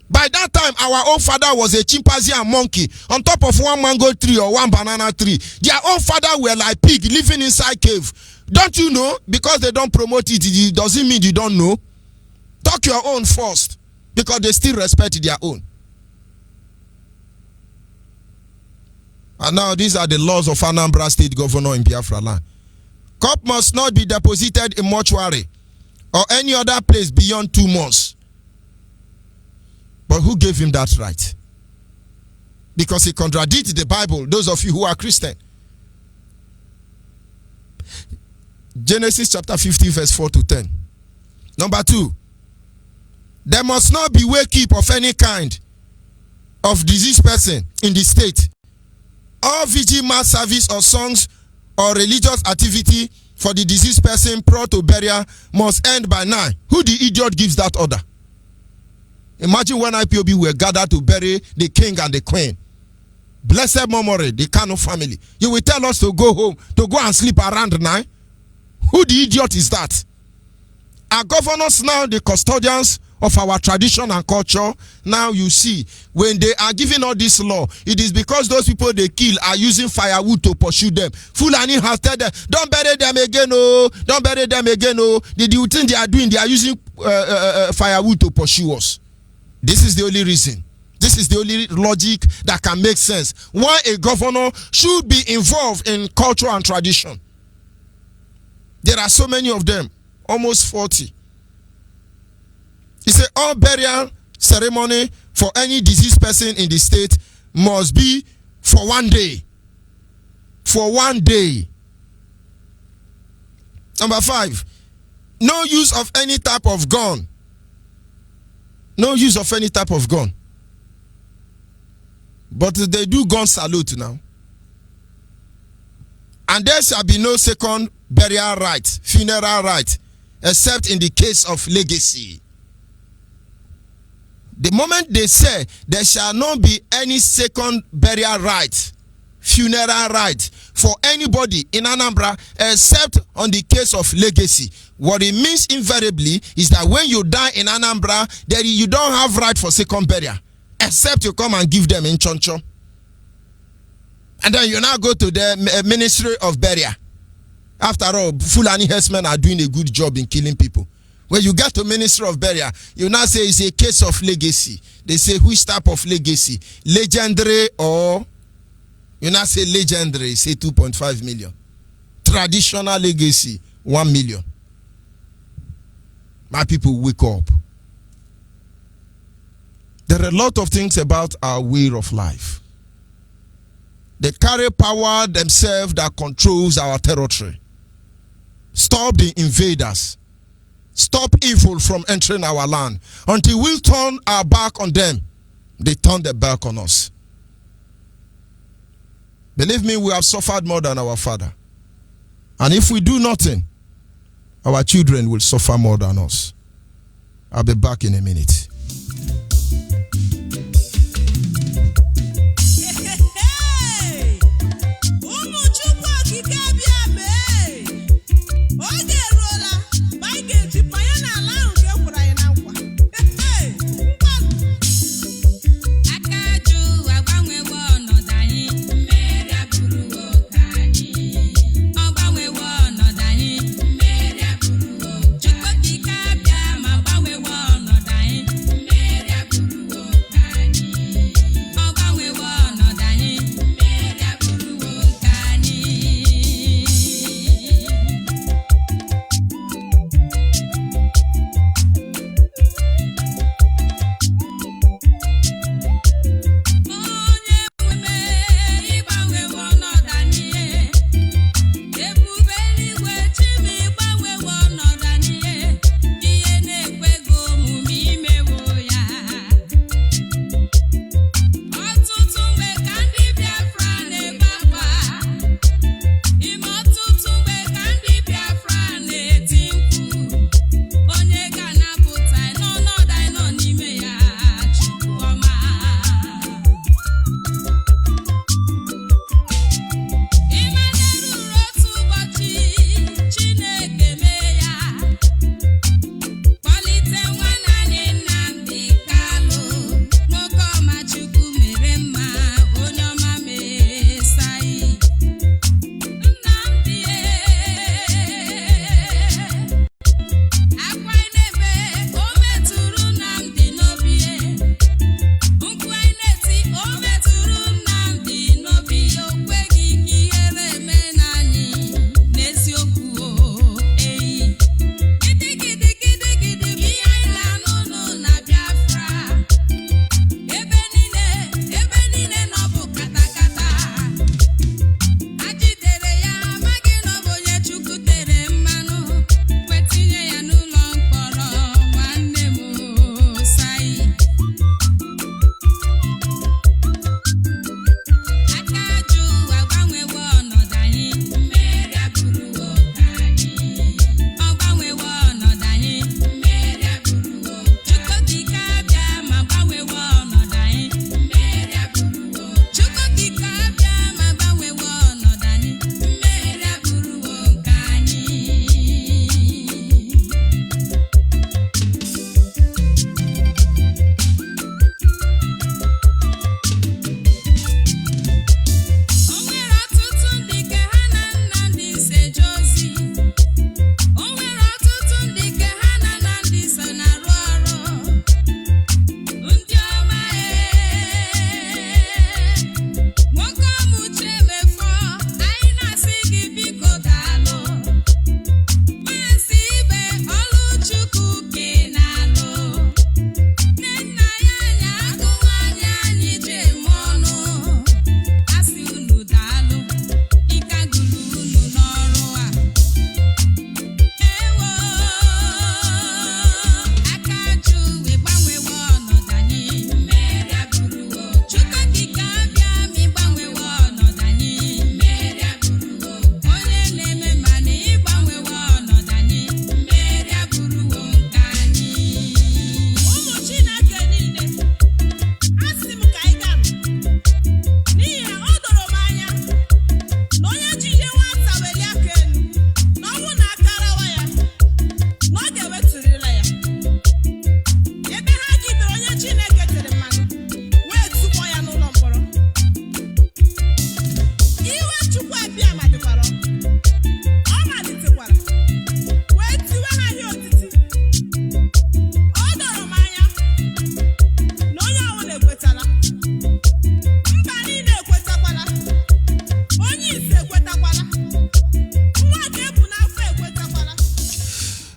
By that time, our own father was a chimpanzee and monkey on top of one mango tree or one banana tree. Their own father were like pig living inside cave. Don't you know? Because they don't promote it, it doesn't mean you don't know. Talk your own first, because they still respect their own. And now these are the laws of Anambra State Governor in Biafra land. Cup must not be deposited in mortuary or any other place beyond 2 months. But who gave him that right? Because he contradicts the Bible, those of you who are Christian. Genesis chapter 50 verse 4 to 10. Number 2, there must not be wake-keep of any kind of diseased person in the state. All vigil, mass service or songs or religious activity for the deceased person prior to burial must end by 9. Who the idiot gives that order? Imagine when IPOB were gathered to bury the king and the queen. Blessed memory, the Kano family. You will tell us to go home, to go and sleep around 9? Who the idiot is that? Are governors now the custodians of our tradition and culture? Now you see, when they are giving all this law, it is because those people they kill are using firewood to pursue them. Fulani has told them, don't bury them again, oh, don't bury them again, oh. The thing they are doing, they are using firewood to pursue us. This is the only reason. This is the only logic that can make sense. Why a governor should be involved in culture and tradition. There are so many of them, almost 40. He said all burial ceremony for any deceased person in the state must be for 1 day. For 1 day. Number 5, no use of any type of gun. No use of any type of gun. But they do gun salute now. And there shall be no second burial right, funeral right, except in the case of legacy. The moment they say there shall not be any second burial right, funeral right for anybody in Anambra except on the case of legacy, what it means invariably is that when you die in Anambra, that you don't have right for second burial, except you come and give them in Choncho. And then you now go to the Ministry of Burial. After all, Fulani herdsmen are doing a good job in killing people. When you get to Ministry of Burial, you now say it's a case of legacy. They say which type of legacy? Legendary, or you now say legendary, say 2.5 million. Traditional legacy, 1 million. My people, wake up. There are a lot of things about our way of life. They carry power themselves that controls our territory. Stop the invaders. Stop evil from entering our land. Until we turn our back on them, they turn their back on us. Believe me, we have suffered more than our father. And if we do nothing, our children will suffer more than us. I'll be back in a minute.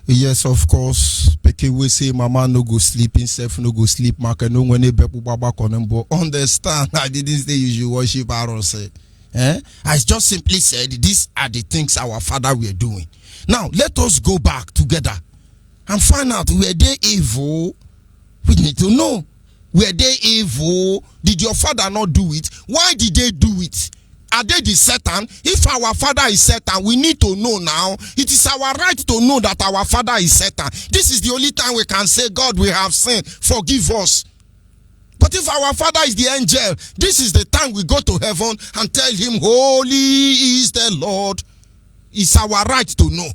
Yes, of course. Peke we say mama no go sleep, himself no go sleep. Maka no when baba konembo. Understand? I didn't say you should worship Aaron. Say, I just simply said these are the things our father were doing. Now let us go back together and find out, were they evil? We need to know. Were they evil? Did your father not do it? Why did they do it? Are they the Satan? If our father is Satan, we need to know now. It is our right to know that our father is Satan. This is the only time we can say, God, we have sinned, forgive us. But if our father is the angel, this is the time we go to heaven and tell him, holy is the Lord. It's our right to know.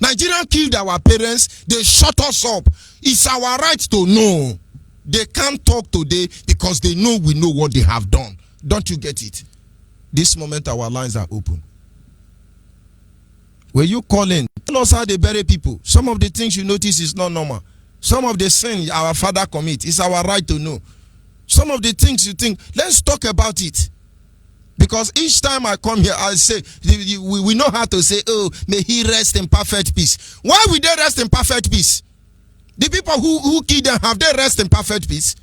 Nigeria killed our parents. They shut us up. It's our right to know. They can't talk today because they know we know what they have done. Don't you get it? This moment our lines are open. Were you calling? Tell us how they bury people. Some of the things you notice is not normal. Some of the sin our father commit, it's our right to know. Some of the things you think, let's talk about it. Because each time I come here, I say, we know how to say, oh, may he rest in perfect peace. Why will they rest in perfect peace? The people who kill them, have they rest in perfect peace?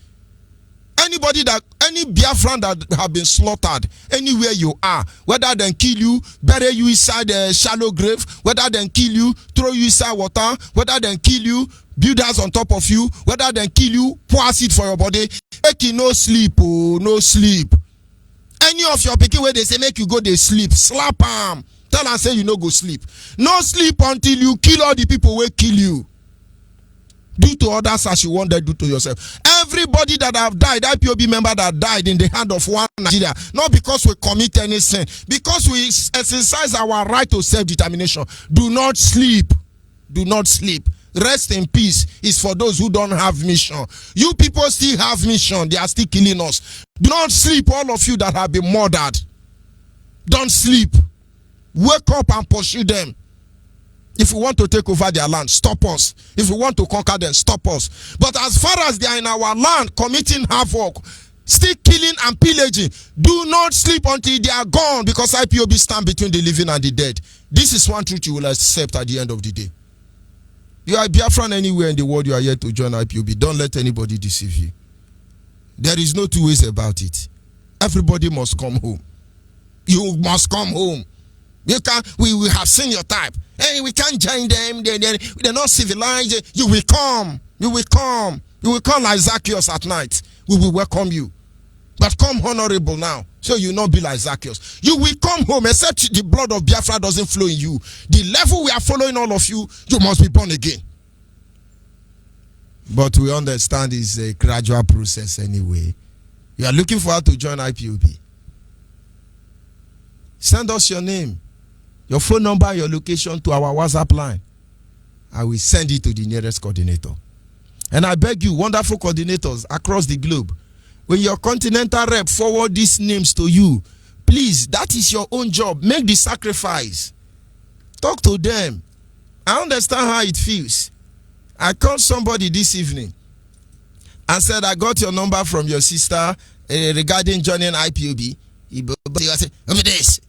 Any Biafran that have been slaughtered anywhere you are, whether they kill you, bury you inside a shallow grave, whether they kill you, throw you inside water, whether they kill you, build house on top of you, whether they kill you, pour acid for your body, make you no sleep, oh, no sleep. Any of your pikin where they say make you go, they sleep, slap them. Tell them say you no go sleep. No sleep until you kill all the people who kill you. Do to others as you want to do to yourself. Everybody that have died, IPOB member that died in the hand of one Nigeria, not because we commit any sin, because we exercise our right to self-determination. Do not sleep. Do not sleep. Rest in peace is for those who don't have mission. You people still have mission. They are still killing us. Do not sleep, all of you that have been murdered. Don't sleep. Wake up and pursue them. If we want to take over their land, stop us. If we want to conquer them, stop us. But as far as they are in our land committing havoc, still killing and pillaging, do not sleep until they are gone, because IPOB stand between the living and the dead. This is one truth you will accept at the end of the day. You are Biafran anywhere in the world, you are yet to join IPOB. Don't let anybody deceive you. There is no two ways about it. Everybody must come home. You must come home. We have seen your type. Hey, we can't join them. They're not civilized. You will come. You will come. You will come like Zacchaeus at night. We will welcome you. But come honorable now, so you will not be like Zacchaeus. You will come home, except the blood of Biafra doesn't flow in you. The level we are following all of you, you must be born again. But we understand it's a gradual process anyway. You are looking forward to join IPOB. Send us your name, your phone number, your location to our WhatsApp line. I will send it to the nearest coordinator. And I beg you, wonderful coordinators across the globe, when your continental rep forward these names to you, please, that is your own job. Make the sacrifice. Talk to them. I understand how it feels. I called somebody this evening and said, I got your number from your sister regarding joining IPOB. I said, over this.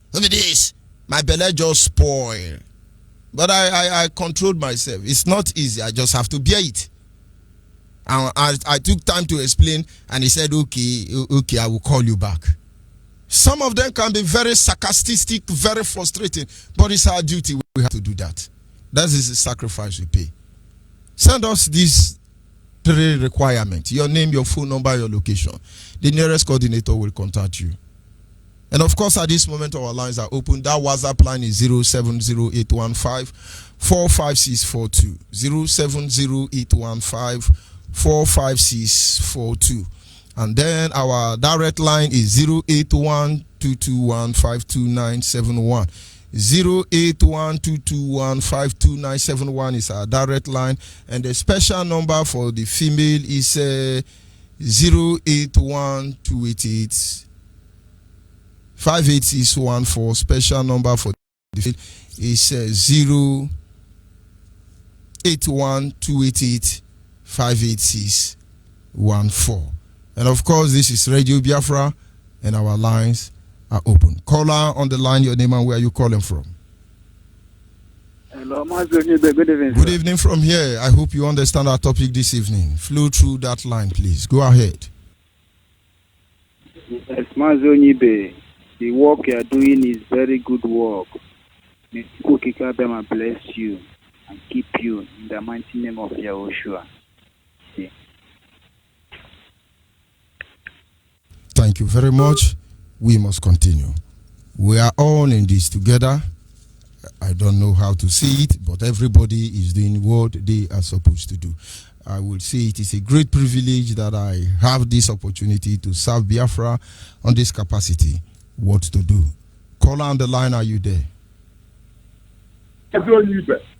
My belly just spoiled. But I controlled myself. It's not easy. I just have to bear it. And I took time to explain, and he said, okay, I will call you back. Some of them can be very sarcastic, very frustrating, but it's our duty. We have to do that. That is the sacrifice we pay. Send us these 3 requirements: your name, your phone number, your location. The nearest coordinator will contact you. And of course, at this moment, our lines are open. That WhatsApp line is 070815 45642. 070815 45642. And then our direct line is 08122152971. 08122152971 is our direct line, and the special number for the female is 08128858614. Special number for the female is 08128858614. And of course, this is Radio Biafra, and our lines are open. Caller on the line, your name and where are you calling from? Hello, Onyibe. Good evening. Good evening from here. I hope you understand our topic this evening. Flow through that line, please. Go ahead. Yes, Onyibe. The work you are doing is very good work. May Kikabema bless you and keep you in the mighty name of Yahushua. Thank you very much. We must continue. We are all in this together. I don't know how to see it, but everybody is doing what they are supposed to do. I will say it is a great privilege that I have this opportunity to serve Biafra on this capacity. What to do? Caller on the line, are you there?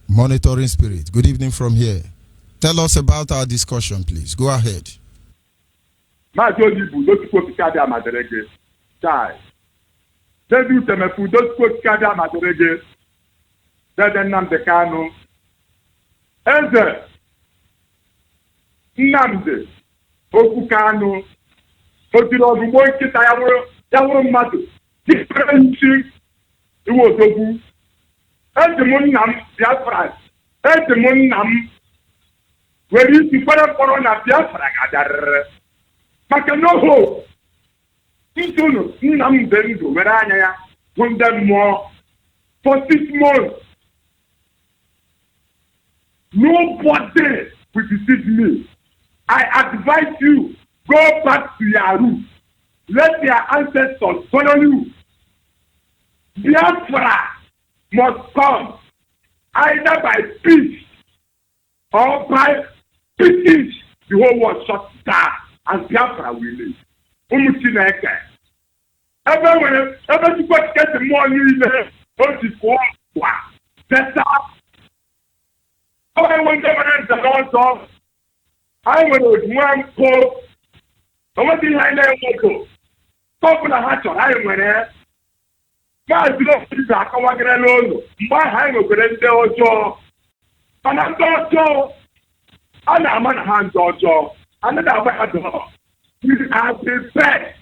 Monitoring Spirit. Good evening from here. Tell us about our discussion, please. Go ahead. Eze Nnamdi Okwu Kanu otiri ọdụgbo nkịta ya nwụrụ mmadụ jikere nchi iwe odogwu. Eji m nna m Biafra, eji m nna m were isi kwere mkpọrọ na Biafra gadarịrị maka n'oho ntụnụ nna m dị ndụ were anya ya hụ ndị mmụọ for 6 months. Nobody will deceive me. I advise you, go back to your roots. Let your ancestors follow you. Biafra must come either by peace or by peace. The whole world shut down and Biafra will live. Umuchineke. Everywhere you go to get the money in there, that's all. I want to the Lord of I want to one pope. I want to line there one popular hatch on I went there. God bless you, I come again alone. My hand will get there also. And I'm also, and I'm on hands also. Another way at all. We are the best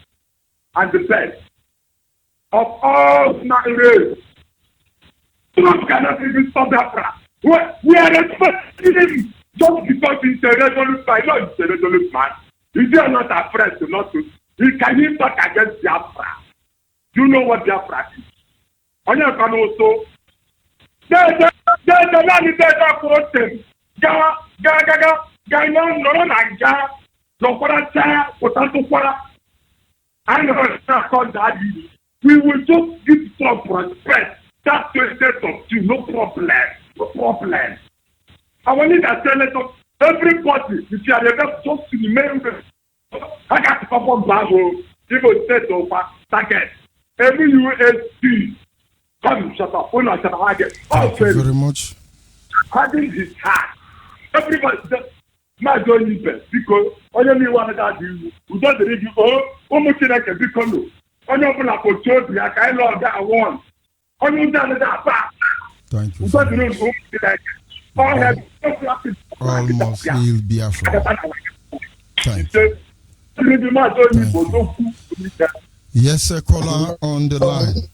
and the best of all human race. Trump cannot even stop that. We are respecting him just because he's a resolute man. No, he's a resolute man. If you are not afraid to not to, he can even talk against Biafra. You know what Biafra is. On your can also. There's a man in there for them. We will just give some respect. That's the state of you, no problem. No problem. I want you to tell us everybody, if you are able just to remember, I got to come on Bible, people say so far, target. Every USD, come shut up, when I said, I get Thank you very much. Having his heart. Everybody says, my Onyibe, because only one of that you don't read you, much like a big colo. On your black or children, I can't love that one. On your done that back. Thank you. Almost heal Biafra. Thank you. Yes, sir, caller on the line.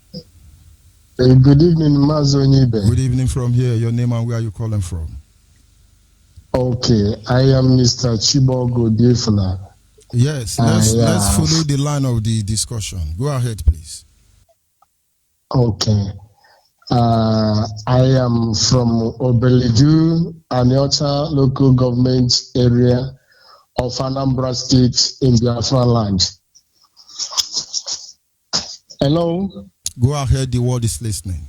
Good evening, Onyibe. Good evening from here. Your name and where are you calling from? Okay, I am Mr. Chibogo Biafra. Yes, let's follow the line of the discussion. Go ahead, please. Okay. I am from Obeledu, Aniota local government area of Anambra State in Biafra land. Hello? Go ahead, the world is listening.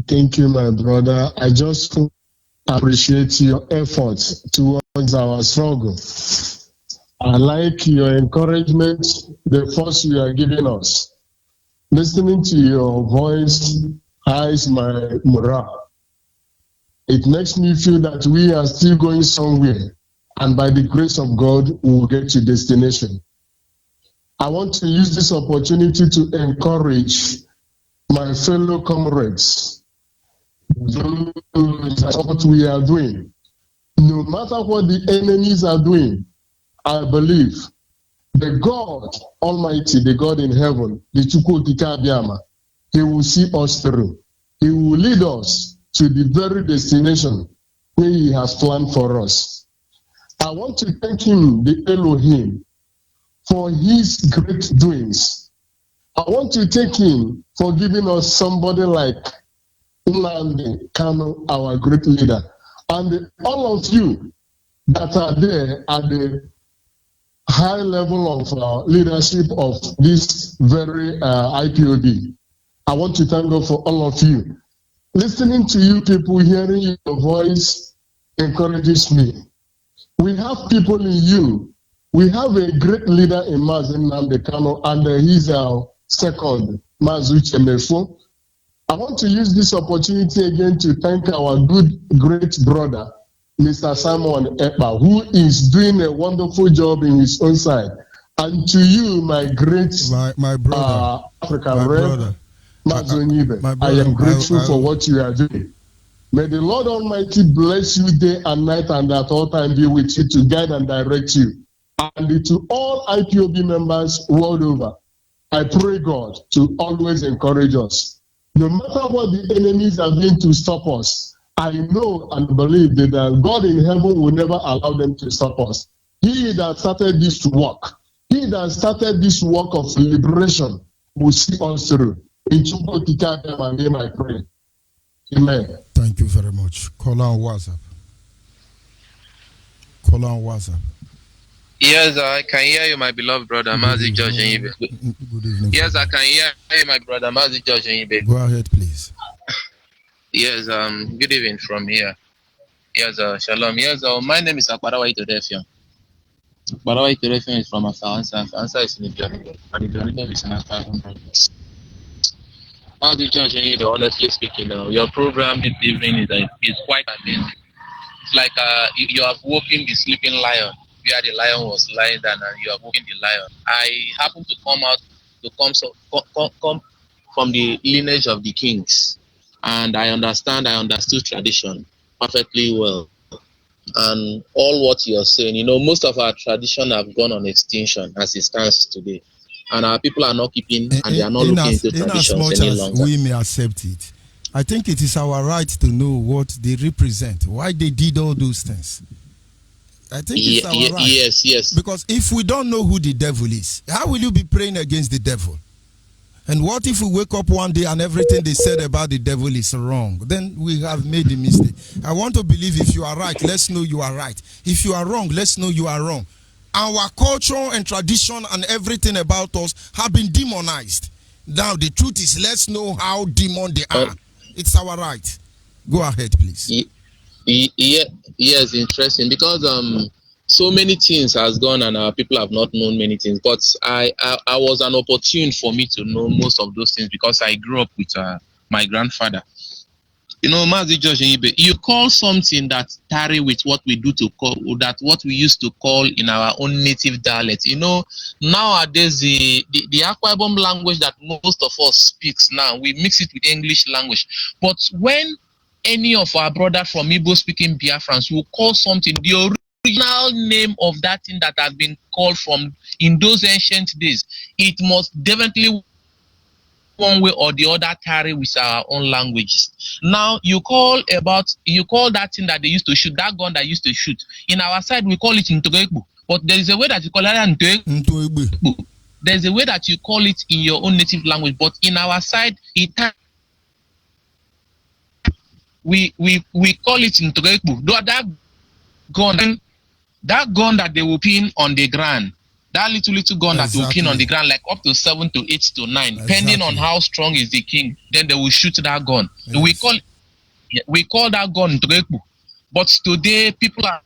Thank you, my brother. I just appreciate your efforts towards our struggle. I like your encouragement, the force you are giving us. Listening to your voice highs my morale. It makes me feel that we are still going somewhere, and by the grace of God, we will get to destination. I want to use this opportunity to encourage my fellow comrades. That's what we are doing. No matter what the enemies are doing, I believe the God Almighty, the God in heaven, the Chukwu Okike Abiyama, He will see us through. He will lead us to the very destination where he has planned for us. I want to thank him, the Elohim, for his great doings. I want to thank him for giving us somebody like Nnamdi Kanu, our great leader, and all of you that are there at the high level of leadership of this very IPOB. I want to thank God for all of you. Listening to you people, hearing your voice encourages me. We have people in you. We have a great leader in Mazi Nnamdi Kanu, and he's our second, Mazi Uchemefo. I want to use this opportunity again to thank our good, great brother, Mr. Simon Ekpa, who is doing a wonderful job in his own side. And to you, my great my brother, African my Rev, brother, Mazi Onyibe, my I brother, am grateful for what you are doing. May the Lord Almighty bless you day and night and at all times be with you to guide and direct you. And to all IPOB members world over, I pray God to always encourage us. No matter what the enemies are doing to stop us, I know and believe that God in heaven will never allow them to stop us. He that started this work, he that started this work of liberation will see us through. In Chukwuka name I pray. Amen. Thank you very much. Call on WhatsApp. Call on WhatsApp. Yes, I can hear you, my beloved brother, Mazi George Onyibe. Good evening. Yes, I can hear you, my brother, Mazi George Onyibe. Go ahead, please. Yes, good evening from here. Yes, shalom. Yes, my name is Akbarawa Itodefion. Akbarawa Itodefion is from Afansa. Afansa is in Ibrahim, and Ibrahim is in Afansa. Mazi George Onyibe, honestly speaking, your program this evening is quite amazing. It's like you have woken the sleeping lion, where the lion was lying down, and you have woken the lion. I happen to come from the lineage of the kings, and I understood tradition perfectly well. And all what you're saying, most of our tradition have gone on extinction as it stands today. And our people are not keeping, and they are not looking into traditions any longer. We may accept it. I think it is our right to know what they represent, why they did all those things. I think it's our right. Yes. Because if we don't know who the devil is, how will you be praying against the devil? And what if we wake up one day and everything they said about the devil is wrong? Then we have made a mistake. I want to believe if you are right, let's know you are right. If you are wrong, let's know you are wrong. Our culture and tradition and everything about us have been demonized. Now the truth is, let's know how demon they are. It's our right. Go ahead, please. Yes, interesting, because so many things has gone and our people have not known many things. But I was an opportune for me to know most of those things because I grew up with my grandfather. Mazi George Onyibe, you call something that tarry with what we do to call that what we used to call in our own native dialect. Nowadays the Akwa Ibom language that most of us speaks now, we mix it with English language. But when any of our brothers from Igbo speaking Biafrans will call something the original name of that thing that has been called from in those ancient days, it must definitely one way or the other carry with our own languages. Now you call that thing that they used to shoot, that gun that used to shoot. In our side we call it Ntogekbu, but there is a way that you call it Ntogekbu. There is a way that you call it in your own native language, but in our side we call it Ntogekbu. That gun that they will pin on the ground. That little gun that will pin on the ground, like up to 7 to 8 to 9, depending on how strong is the king, then they will shoot that gun. Yes. We call that gun Ntogekbu. But today people are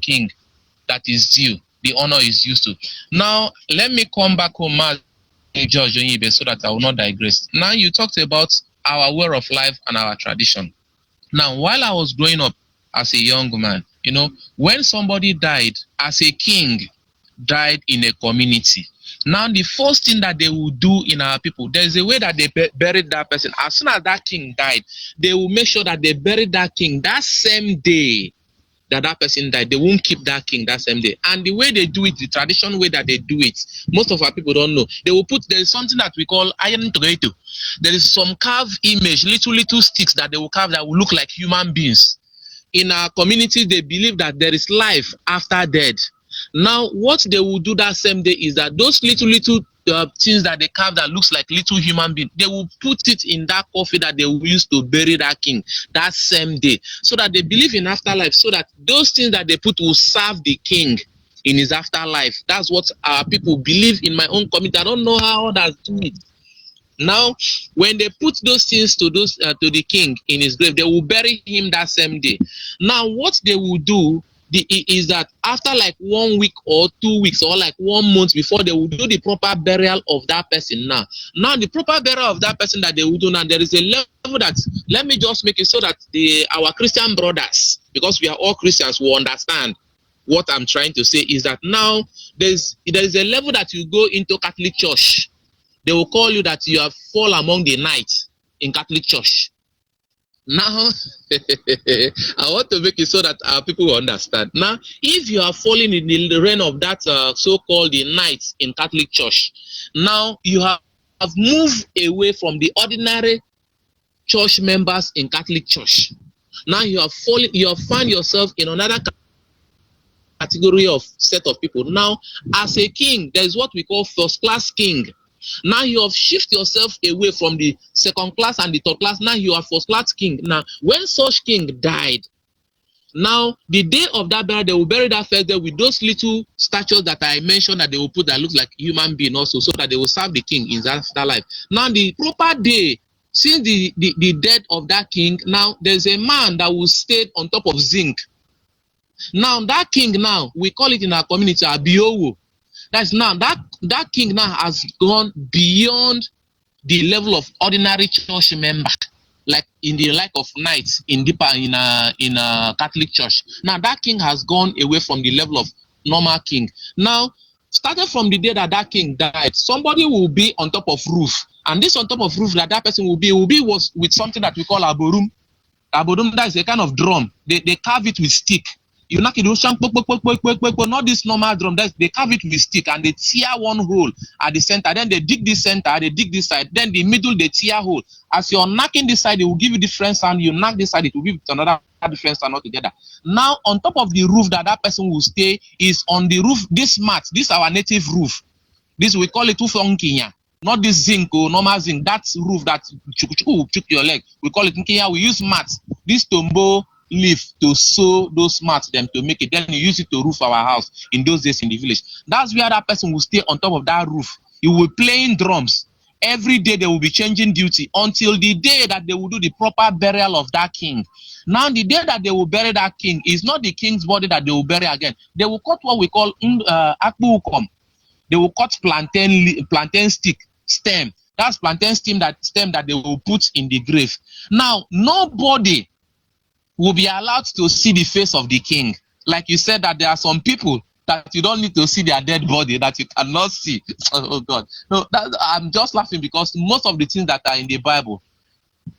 king that is due. The honor is used to. Now let me come back home, George Onyibe, so that I will not digress. Now you talked about our way of life and our tradition. Now while I was growing up as a young man, when somebody died as a king, died in a community, now the first thing that they will do in our people, there's a way that they buried that person. As soon as that king died, they will make sure that they buried that king that same day. that that person died, they won't keep that king that same day. And the way they do it, the traditional way that they do it, most of our people don't know. They will put, there is something that we call iron together. There is some carved image, little sticks that they will carve that will look like human beings. In our community, they believe that there is life after death. Now, what they will do that same day is that those little things that they carve that looks like little human being, they will put it in that coffin that they will use to bury that king that same day, so that they believe in afterlife, so that those things that they put will serve the king in his afterlife. That's what our people believe in my own community. I don't know how others do it. Now, when they put those things to the king in his grave, they will bury him that same day. Now, what they will do is that after like 1 week or 2 weeks or like 1 month before, they will do the proper burial of that person. Now the proper burial of that person that they will do now, there is a level that, let me just make it so that our Christian brothers, because we are all Christians, will understand what I'm trying to say, is that now there is a level that you go into Catholic Church. They will call you that you have fall among the night in Catholic Church. Now, I want to make it so that our people will understand. Now, if you are falling in the reign of that so-called the night in Catholic Church, now you have moved away from the ordinary church members in Catholic Church. Now you have found yourself in another category of set of people. Now, as a king, there is what we call first-class king. Now you have shifted yourself away from the second class and the third class. Now you are first class king. Now, when such king died, now the day of that burial, they will bury that first day with those little statues that I mentioned that they will put that look like human being also, so that they will serve the king in that life. Now the proper day, since the death of that king, now there's a man that will stay on top of zinc. Now that king, now we call it in our community Abiowo. That's now that king now has gone beyond the level of ordinary church member, like in the like of knights in a Catholic Church. Now that king has gone away from the level of normal king. Now, started from the day that king died, somebody will be on top of roof, and this on top of roof that person will be with something that we call aborum. Aborum, that is a kind of drum. They carve it with stick. You knock it, not this normal drum. They carve it with stick and they tear one hole at the center. Then they dig this center, they dig this side. Then the middle, they tear hole. As you're knocking this side, it will give you different sound. You knock this side, it will give it another different sound altogether. Now, on top of the roof that person will stay is on the roof, this mat. This is our native roof. This, we call it ufonkinya. Not this zinc or normal zinc. That's roof that chuku your leg. We call it nkinya. We use mats. This tombo leaf to sew those mats them to make it, then you use it to roof our house in those days in the village. That's where that person will stay on top of that roof. He will be playing drums every day. They will be changing duty until the day that they will do the proper burial of that king. Now the day that they will bury that king is not the king's body that they will bury again. They will cut what we call akbukom. They will cut plantain stick stem. That's plantain stem that they will put in the grave. Now nobody will be allowed to see the face of the king. Like you said, that there are some people that you don't need to see their dead body, that you cannot see. Oh God. No, I'm just laughing because most of the things that are in the Bible,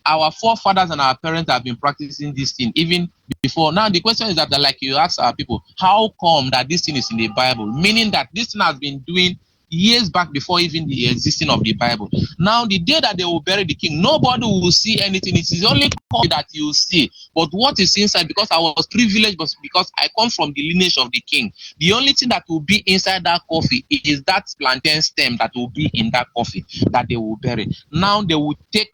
our forefathers and our parents have been practicing this thing even before. Now the question is that, like you ask our people, how come that this thing is in the Bible? Meaning that this thing has been doing years back before even the existing of the Bible. Now, the day that they will bury the king, nobody will see anything. It is only coffee that you see. But what is inside, because I was privileged, but because I come from the lineage of the king, the only thing that will be inside that coffee is that plantain stem that will be in that coffee that they will bury. Now, they will take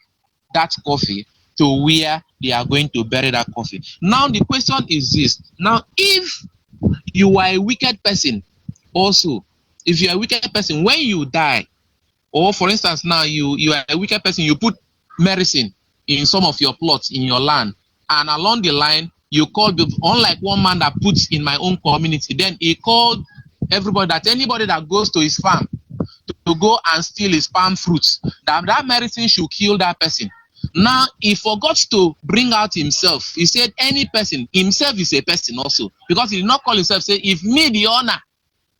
that coffee to where they are going to bury that coffee. Now, the question is this. Now, if you are a wicked person also, if you are a wicked person, when you die, or for instance, now you are a wicked person, you put medicine in some of your plots in your land, and along the line, you call unlike one man that puts in my own community, then he called everybody, that anybody that goes to his farm to go and steal his palm fruits, that medicine should kill that person. Now, he forgot to bring out himself. He said any person, himself is a person also, because he did not call himself, say, if me, the owner,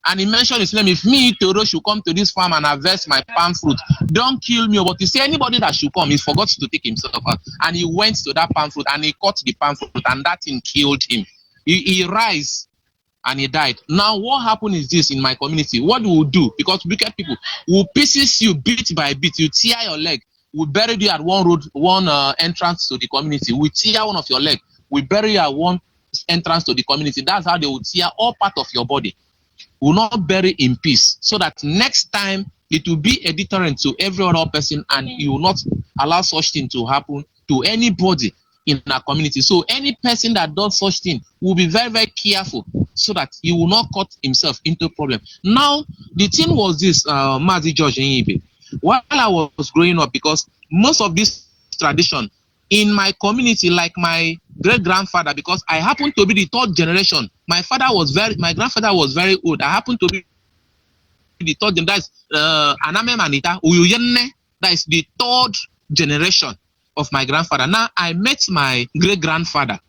and he mentioned his name, if me, Toro, should come to this farm and harvest my palm fruit, don't kill me. But he said anybody that should come, he forgot to take himself out. And he went to that palm fruit and he cut the palm fruit, and that thing killed him. He rise and he died. Now, what happened is this in my community. What we will do, because wicked people will pieces you bit by bit. You tear your leg. We bury you at one road, one entrance to the community. We tear one of your leg. We bury you at one entrance to the community. That's how they will tear all part of your body. We will not bury in peace, so that next time it will be a deterrent to every other person, and you will not allow such thing to happen to anybody in our community. So any person that does such thing will be very, very careful, so that he will not cut himself into problem. Now, the thing was this, Mazi George Onyibe, while I was growing up, because most of this tradition in my community, like my great-grandfather, because I happen to be the third generation. My grandfather was very old. I happen to be the third generation. That's Aname Manita Uyuyenne. That is the third generation of my grandfather. Now, I met my great-grandfather.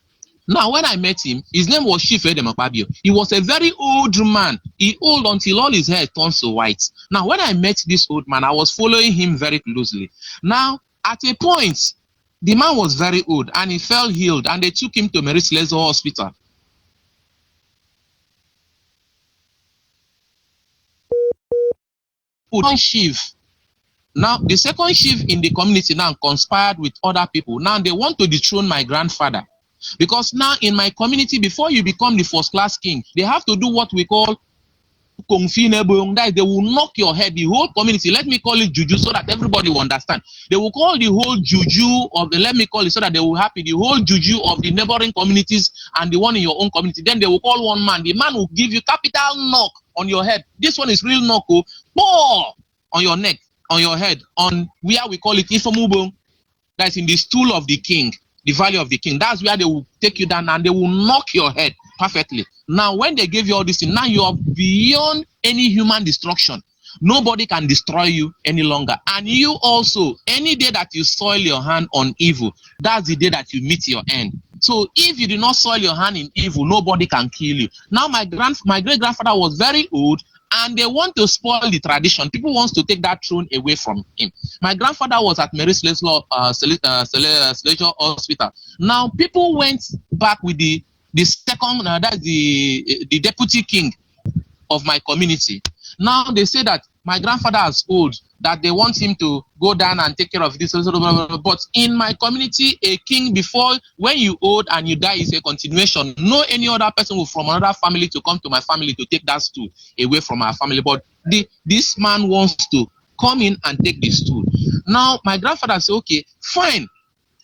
Now, when I met him, his name was Chief Edemapabio. He was a very old man. He old until all his hair turned so white. Now, when I met this old man, I was following him very closely. Now, at a point, the man was very old and he fell ill, and they took him to Mary Slessor Hospital. Chief. Now, the second chief in the community now conspired with other people. Now, they want to dethrone my grandfather. Because now in my community, before you become the first class king, they have to do what we call that they will knock your head, the whole community. Let me call it juju so that everybody will understand. They will call the whole juju of the, let me call it so that they will happy, the whole juju of the neighboring communities and the one in your own community. Then they will call one man. The man will give you capital knock on your head. This one is real knock, oh, on your neck, on your head, on where we call it Ifomubong. That's in the stool of the king, the valley of the king. That's where they will take you down and they will knock your head perfectly. Now, when they give you all this thing, now you are beyond any human destruction. Nobody can destroy you any longer. And you also, any day that you soil your hand on evil, that's the day that you meet your end. So if you do not soil your hand in evil, nobody can kill you. Now, my great-grandfather was very old, and they want to spoil the tradition. People want to take that throne away from him. My grandfather was at Mary Slessor Hospital. Now, people went back with the second, that's the deputy king of my community. Now, they say that my grandfather is old, that they want him to go down and take care of this. But in my community, a king, before, when you old and you die, is a continuation. No any other person from another family to come to my family to take that stool away from our family. But this man wants to come in and take the stool. Now, my grandfather said, okay, fine.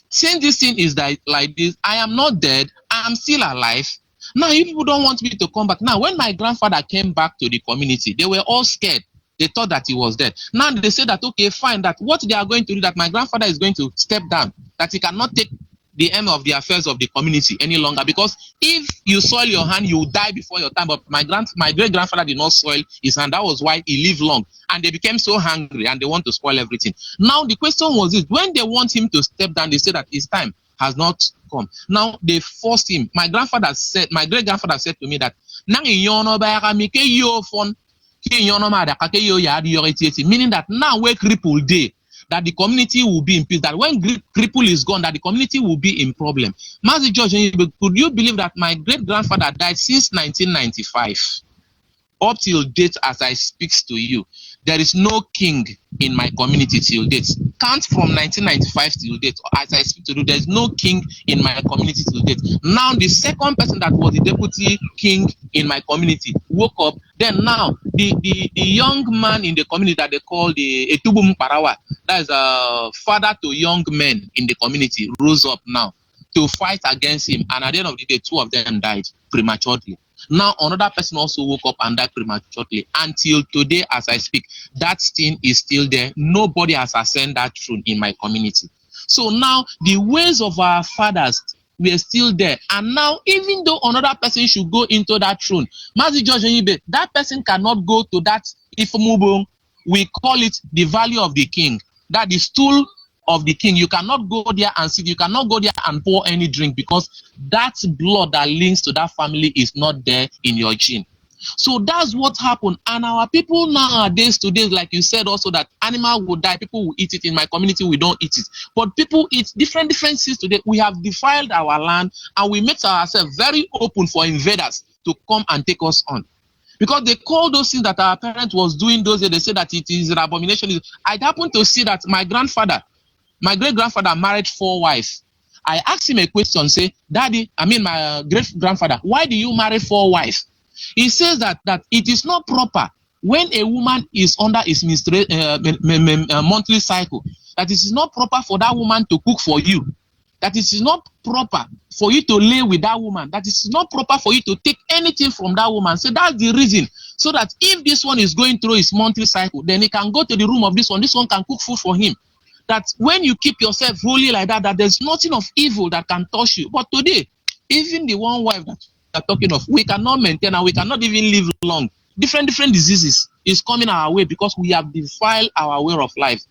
Since this thing is like this, I am not dead, I am still alive. Now, you people don't want me to come back. Now, when my grandfather came back to the community, they were all scared. They thought that he was dead. Now, they say that, okay, fine, that what they are going to do, that my grandfather is going to step down, that he cannot take the aim of the affairs of the community any longer, because if you soil your hand, you will die before your time. But my great-grandfather did not soil his hand. That was why he lived long. And they became so hungry and they want to spoil everything. Now, the question was this: when they want him to step down, they say that his time has not come. Now, they forced him. My great-grandfather said to me that, meaning that now where cripple day, that the community will be in peace, that when cripple is gone, that the community will be in problem. Mazi George, could you believe that my great-grandfather died since 1995? Up till date, as I speak to you, there is no king in my community till date. Count from 1995 till date. As I speak to you, there is no king in my community till date. Now, the second person that was the deputy king in my community woke up. Then now, the young man in the community that they call the Etubum Parawa, that is a father to young men in the community, rose up now to fight against him. And at the end of the day, two of them died prematurely. Now, another person also woke up and died prematurely. Until today, as I speak, that thing is still there. Nobody has ascended that throne in my community. So now, the ways of our fathers were still there. And now, even though another person should go into that throne, Mazi George Onyibe, that person cannot go to that Ifomubong. We call it the Valley of the King. That is stool of the king. You cannot go there and sit. You cannot go there and pour any drink, because that blood that links to that family is not there in your gene. So that's what happened. And our people nowadays, today, like you said also, that animal will die, people will eat it. In my community, we don't eat it. But people eat different things today. We have defiled our land and we make ourselves very open for invaders to come and take us on. Because they call those things that our parents was doing those days, they say that it is an abomination. I happen to see that my great-grandfather married 4 wives. I asked him a question, say, Daddy, my great-grandfather, why do you marry 4 wives? He says that it is not proper when a woman is under his monthly cycle, that it is not proper for that woman to cook for you, that it is not proper for you to lay with that woman, that it is not proper for you to take anything from that woman. So that's the reason. So that if this one is going through his monthly cycle, then he can go to the room of this one can cook food for him. That when you keep yourself holy like that there's nothing of evil that can touch you. But today, even the one wife that we are talking of, we cannot maintain and we cannot even live long. Different diseases is coming our way because we have defiled our way of life.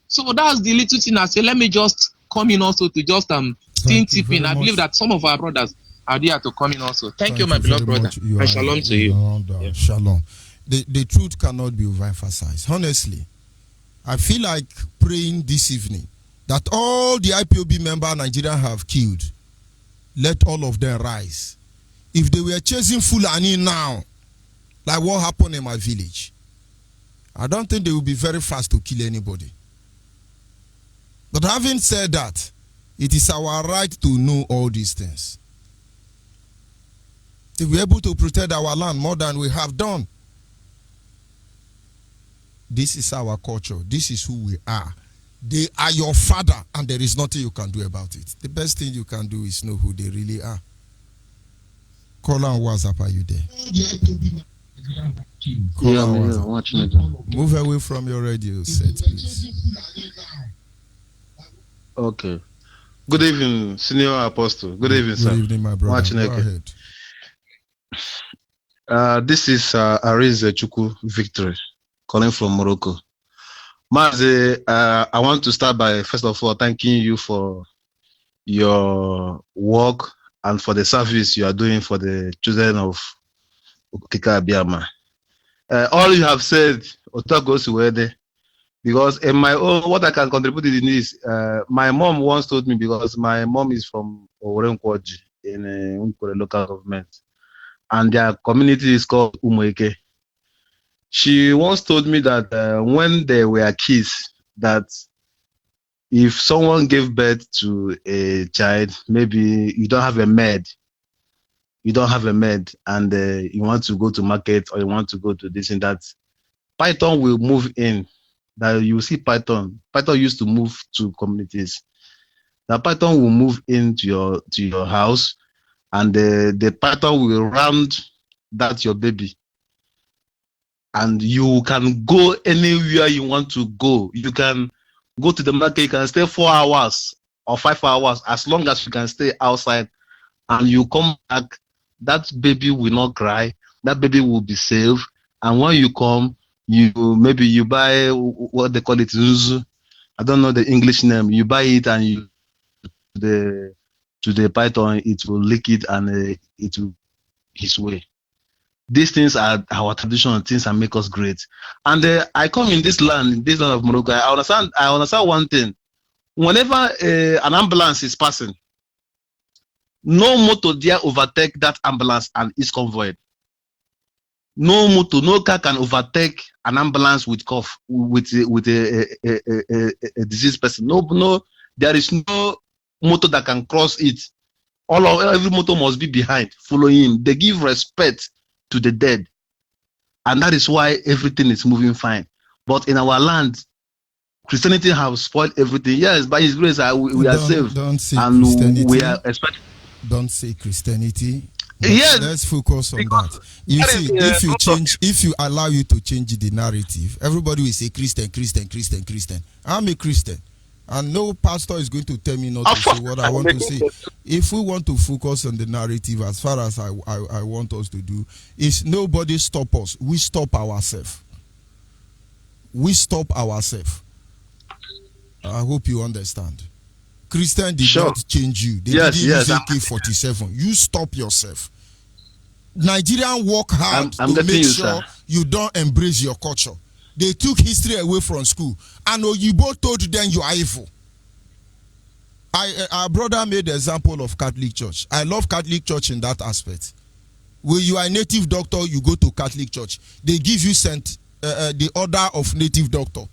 So that's the little thing I say. Let me just come in also to just tip in. I believe that some of our brothers are there to come in also. Thank you, my beloved brother. And shalom to you. Yeah. Shalom. The truth cannot be overemphasized. Honestly, I feel like praying this evening that all the IPOB members Nigeria have killed, let all of them rise. If they were chasing Fulani now, like what happened in my village, I don't think they will be very fast to kill anybody. But having said that, it is our right to know all these things. To be able to protect our land more than we have done. This is our culture. This is who we are. They are your father, and there is nothing you can do about it. The best thing you can do is know who they really are. Call on WhatsApp, are you there? Call on WhatsApp. Watching it. Move away from your radio set, please. Okay. Good evening, Senior Apostle. Good evening, sir. Good evening, my brother. Watching Go it. ahead. This is Arize Chukwu Victory, calling from Morocco. Mazi, I want to start by, first of all, thanking you for your work and for the service you are doing for the children of Okika Biama. All you have said, goes to because in my own, what I can contribute in this, my mom once told me, because my mom is from Orenkwoji in Unkore local government, and their community is called Umoike. She once told me that when they were kids, that if someone gave birth to a child, maybe you don't have a maid, and you want to go to market or you want to go to this and that, Python will move in. That you see Python used to move to communities. That Python will move into your house, and the Python will round that your baby. And you can go anywhere you want to go. You can go to the market, you can stay 4 hours or 5 hours, as long as you can stay outside, and you come back, that baby will not cry, that baby will be safe. And when you come, maybe you buy what they call it, zuzu. I don't know the English name. You buy it and you to the Python, it will lick it and it will his way. These things are our traditional things that make us great. And I come in this land of Morocco. I understand one thing. Whenever an ambulance is passing, no motor dare overtake that ambulance and its convoy. No motor, no car can overtake an ambulance with cough, with a diseased person. No, there is no motor that can cross it. Every motor must be behind, following him. They give respect to the dead, and that is why everything is moving fine. But in our land, Christianity has spoiled everything. Yes, by His grace, we are saved, and we are expecting. Don't say Christianity. Yes, let's focus on that. You see, if you allow you to change the narrative, everybody will say Christian. I'm a Christian, and no pastor is going to tell me not to say what I want to say. If we want to focus on the narrative, as far as I want us to do, is nobody stop us. We stop ourselves. I hope you understand. Christian did not change you. They didn't use AK-47. You stop yourself. Nigerians work hard I'm to getting make you, sure sir. you don't embrace your culture. They took history away from school, and Onyibe told them you are evil. Our brother made the example of Catholic Church. I love Catholic Church in that aspect. When you are a native doctor, you go to Catholic Church. They give you the order of native doctor.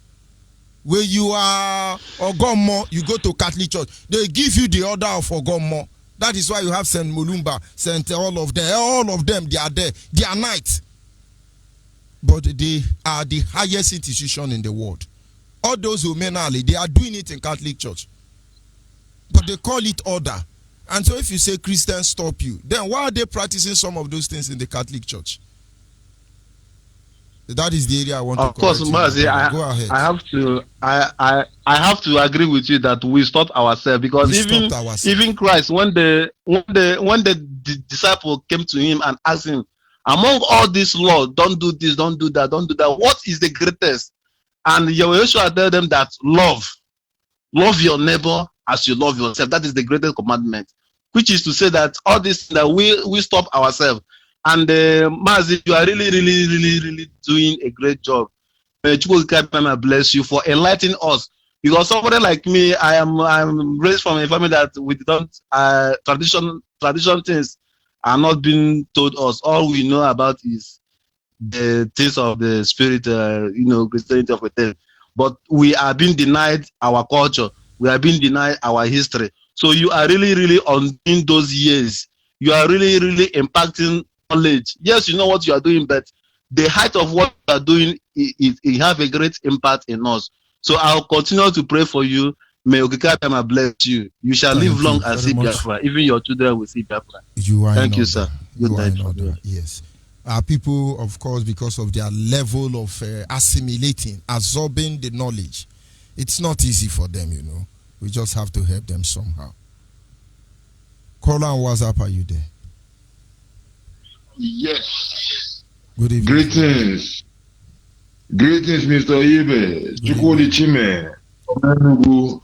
When you are Ogomo, you go to Catholic Church. They give you the order of Ogomo. That is why you have Saint Mulumba, Saint all of them, they are there. They are knights. But they are the highest institution in the world. All those who menally, they are doing it in Catholic Church. But they call it order. And so if you say Christians stop you, then why are they practicing some of those things in the Catholic Church? That is the area I want to correct. Of course, Mazi, go ahead. I have to agree with you that we stopped ourselves, because even Christ, when the disciple came to him and asked him, among all these laws, don't do this, don't do that, don't do that, what is the greatest? And Yeshua tell them that love your neighbor as you love yourself. That is the greatest commandment, which is to say that all this that we stop ourselves. And Mazi, you are really doing a great job. May Chukwu bless you for enlightening us. Because somebody like me, I'm raised from a family that we don't tradition things are not being told us. All we know about is the things of the spirit, Christianity of a thing. But we are being denied our culture. We are being denied our history. So you are really on in those years. You are really impacting knowledge. Yes, you know what you are doing, but the height of what you are doing, it have a great impact in us. So I'll continue to pray for you. May Okikabiyama bless you. You shall live long and see Biafra. Even your children will see Biafra. Thank you, sir. Good night. Yes. Our people, of course, because of their level of assimilating, absorbing the knowledge, it's not easy for them, you know. We just have to help them somehow. Caller on WhatsApp, are you there? Yes. Good evening. Greetings, Mr. Onyibe. Chukwudi Chime. Omenugu.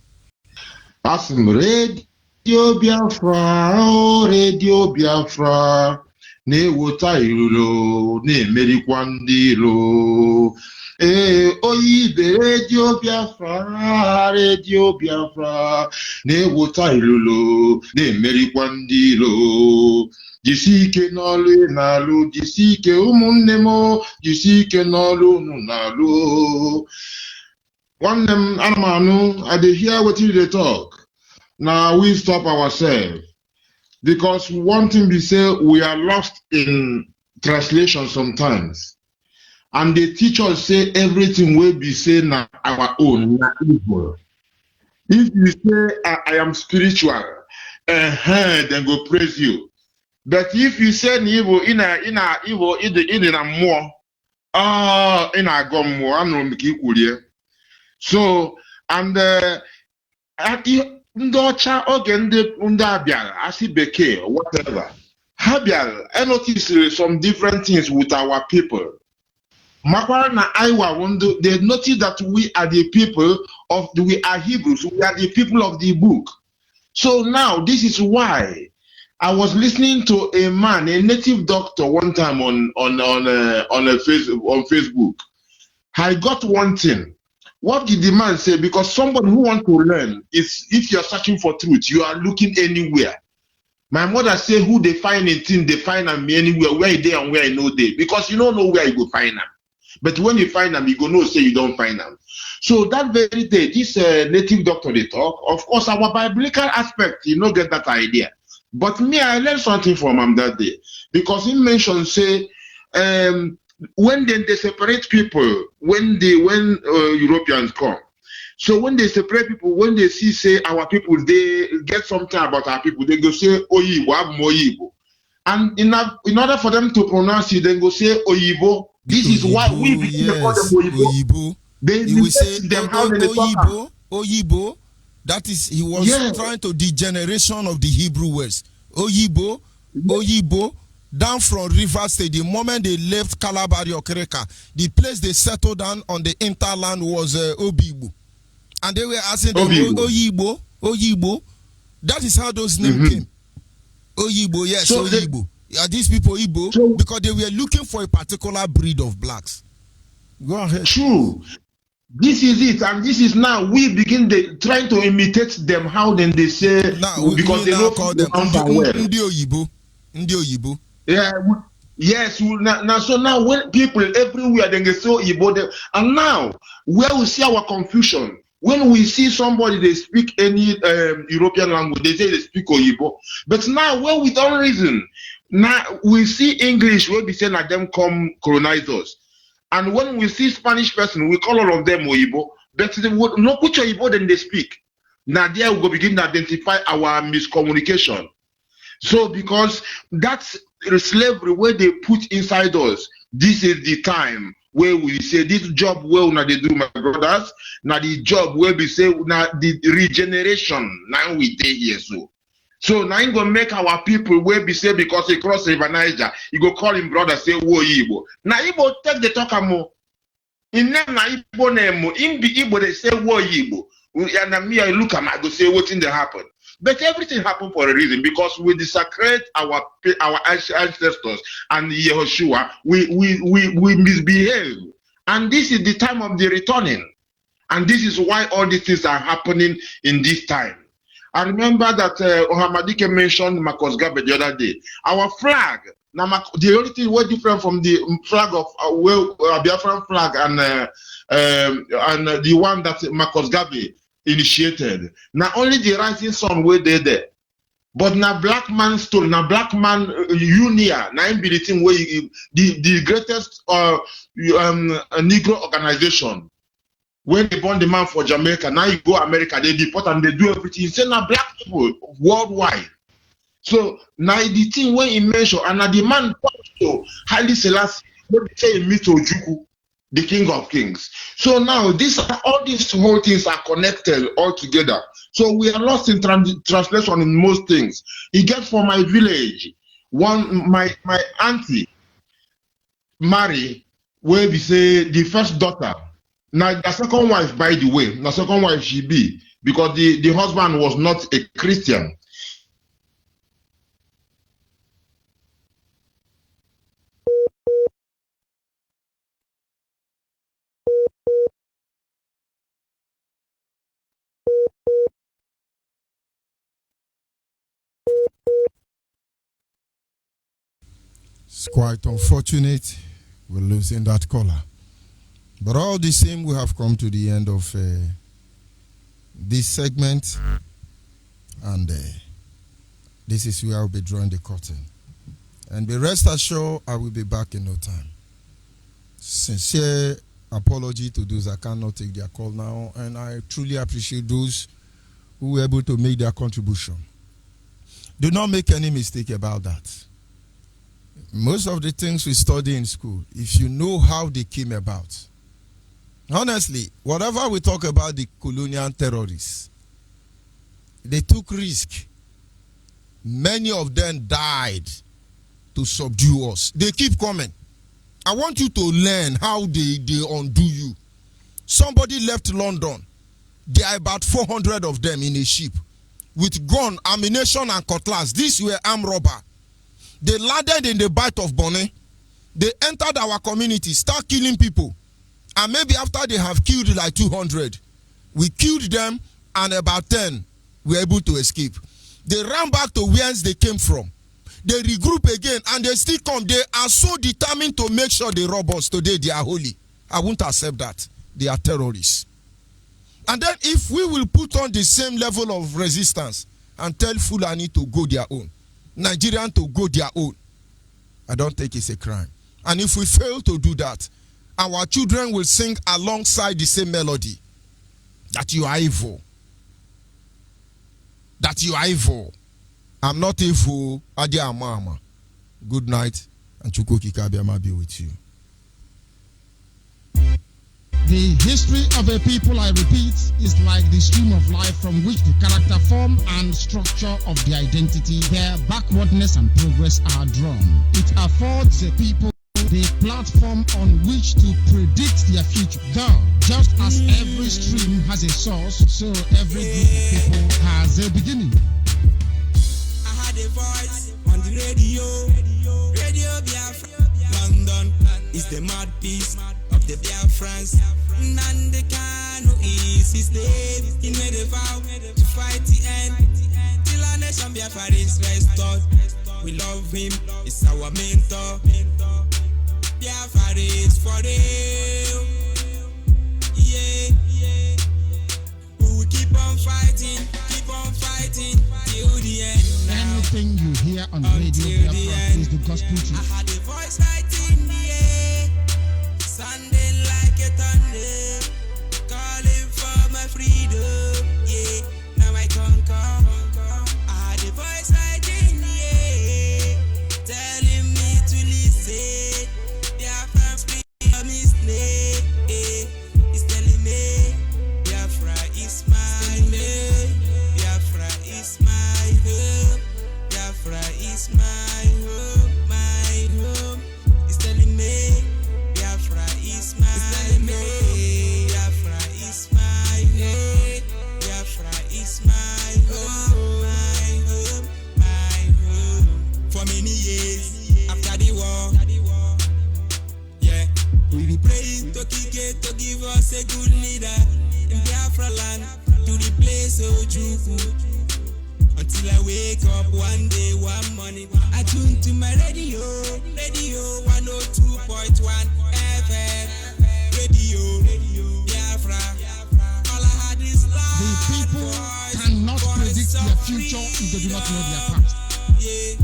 Asim Radio Biafra, Radio Biafra. Na-ewota irulo, na-emerikwa ndị iro. Onyibe Radio Biafra, Radio Biafra. Na-ewota irulo, na-emerikwa ndị iro. Jisike n'ọlụ na-alụ, jisike ụmụnne m, jisike n'ọlụ unu na-alụ. Nwanne m, ana m anụ, I dey hear wetin they talk. Now we stop ourselves. Because one thing we say, we are lost in translation sometimes. And the teachers say everything will be said na our own, na evil. If you say, I am spiritual, then go praise you. But if you say evil, in a evil, in a more, in a gum more, I'm not making. So, and Ndocha oge ndị abịara asị bekee whatever ha bịara I notice some different things with our people. Makwara na Aiwa they notice that we are the people we are Hebrews, we are the people of the book. So now this is why I was listening to a man, a native doctor, one time on Facebook. I got one thing. What did the man say? Because somebody who wants to learn is, if you're searching for truth, you are looking anywhere. My mother say, who they find a thing, they find them anywhere, where they and where I know they. Because you don't know where you go find them. But when you find them, you go know say you don't find them. So that very day, this native doctor they talk, of course, our biblical aspect, you don't get that idea. But me, I learned something from him that day. Because he mentioned, say, when they separate people, when Europeans come, so when they separate people, when they see, say, our people, they get something about our people, they go say, Oyibo, Moyibo. And in order for them to pronounce it, they go say, Oyibo. This is why we call them Oyibo. They will say them how they talk. Oyibo. That is, he was trying to degeneration of the Hebrew words. Oyibo, Oyibo. Down from River State, the moment they left Calabari or Kereka, the place they settled down on the interland was Obibo. And they were asking them, Oyibo. That is how those names came. Oyibo, yes, so Oyibo. Are these people Igbo? So- Because they were looking for a particular breed of blacks. Go ahead. True. This is it, and this is now we begin trying to imitate them. How then they say Now, because they now know call them Ndi Oyibo. Ndi Oyibo. Yeah. Yes. Now, so now when people everywhere then they say Igbo, and now where we see our confusion when we see somebody they speak any European language, they say they speak Oyibo. But now when we don't reason, now we see English where we say that them come colonize us. And when we see Spanish person, we call all of them Oyibo, but they would not put Oyibo then they speak. Now there we go begin to identify our miscommunication. So because that's the slavery where they put inside us, this is the time where we say this job well now they do my brothers. Now the job where we say now the regeneration now we day here so now you gonna make our people where we say because he cross River Niger, you go call him brother say wo Igbo. Now Igbo take the talk more. In name na Igbo name in be Igbo they say wo Igbo. And me I look at I go say what in the happen. But everything happened for a reason because we desecrate our ancestors and Yehoshua. We misbehave, and this is the time of the returning, and this is why all these things are happening in this time. I remember that Ohamadike mentioned Marcus Garvey the other day. Our flag, now the only thing was different from the flag of Biafran flag and the one that Marcus Garvey initiated. Now only the rising sun were there. But now black man story, now black man unia, now be the thing where the greatest Negro organization. When they born the man for Jamaica, now you go America, they deport and they do everything. Say now black people worldwide. So now the thing when he mentioned, and now the man to Haile Selassie, what they say in Mito Ojukwu, the king of kings. So now all these whole things are connected all together. So we are lost in translation in most things. He get from my village, my auntie marry, where we say the first daughter. Now the second wife, by the way, the second wife she be because the husband was not a Christian. It's quite unfortunate we're losing that caller. But all the same, we have come to the end of this segment, and this is where I'll be drawing the curtain. And be rest assured, I will be back in no time. Sincere apology to those that cannot take their call now, and I truly appreciate those who were able to make their contribution. Do not make any mistake about that. Most of the things we study in school, if you know how they came about, honestly, whatever we talk about the colonial terrorists, they took risk. Many of them died to subdue us. They keep coming. I want you to learn how they undo you. Somebody left London. There are about 400 of them in a ship with gun, ammunition, and cutlass. These were armed robbers. They landed in the Bight of Bonnet. They entered our community, start killing people. And maybe after they have killed like 200, we killed them and about 10 were able to escape. They ran back to where they came from. They regroup again and they still come. They are so determined to make sure they rob us. Today they are holy. I won't accept that. They are terrorists. And then if we will put on the same level of resistance and tell Fulani to go their own, Nigerian to go their own, I don't think it's a crime. And if we fail to do that, our children will sing alongside the same melody. That you are evil. That you are evil. I'm not evil. Adia Mama. Good night. And Chukwu Kikabiama be with you. The history of a people, I repeat, is like the stream of life from which the character form and structure of the identity, their backwardness and progress are drawn. It affords a people the platform on which to predict their future. Though, just as every stream has a source, so every group of people has a beginning. I had a voice on the radio. is the mouthpiece of the Biafrans. None they can no easy slave. He made a vow to fight the end till our nation Biafra is restored. We love him, it's our mentor. Biafra is for real. Yeah, yeah. We will keep on fighting till the end. Anything you hear on Radio Biafra is the gospel truth. I had a voice right in the air, sounding like a thunder, calling for my freedom. Yeah, now I conquer. I had a voice right in the air, telling me to listen. Biafra freedom is name. It's telling me Biafra is my name. Biafra is my home. Biafra is my home, my home. It's telling me Biafra is my home. Biafra is my home. Biafra is my home, my home, my home. For many years after the war, yeah, we be praying to Kike to give us a good leader in Biafra land to replace Ojukwu. Until I wake up one day, one morning, I tune to my radio 102.1 FM, radio Biafra. All I had is love. The people cannot predict their future if they do not know their past. Yeah.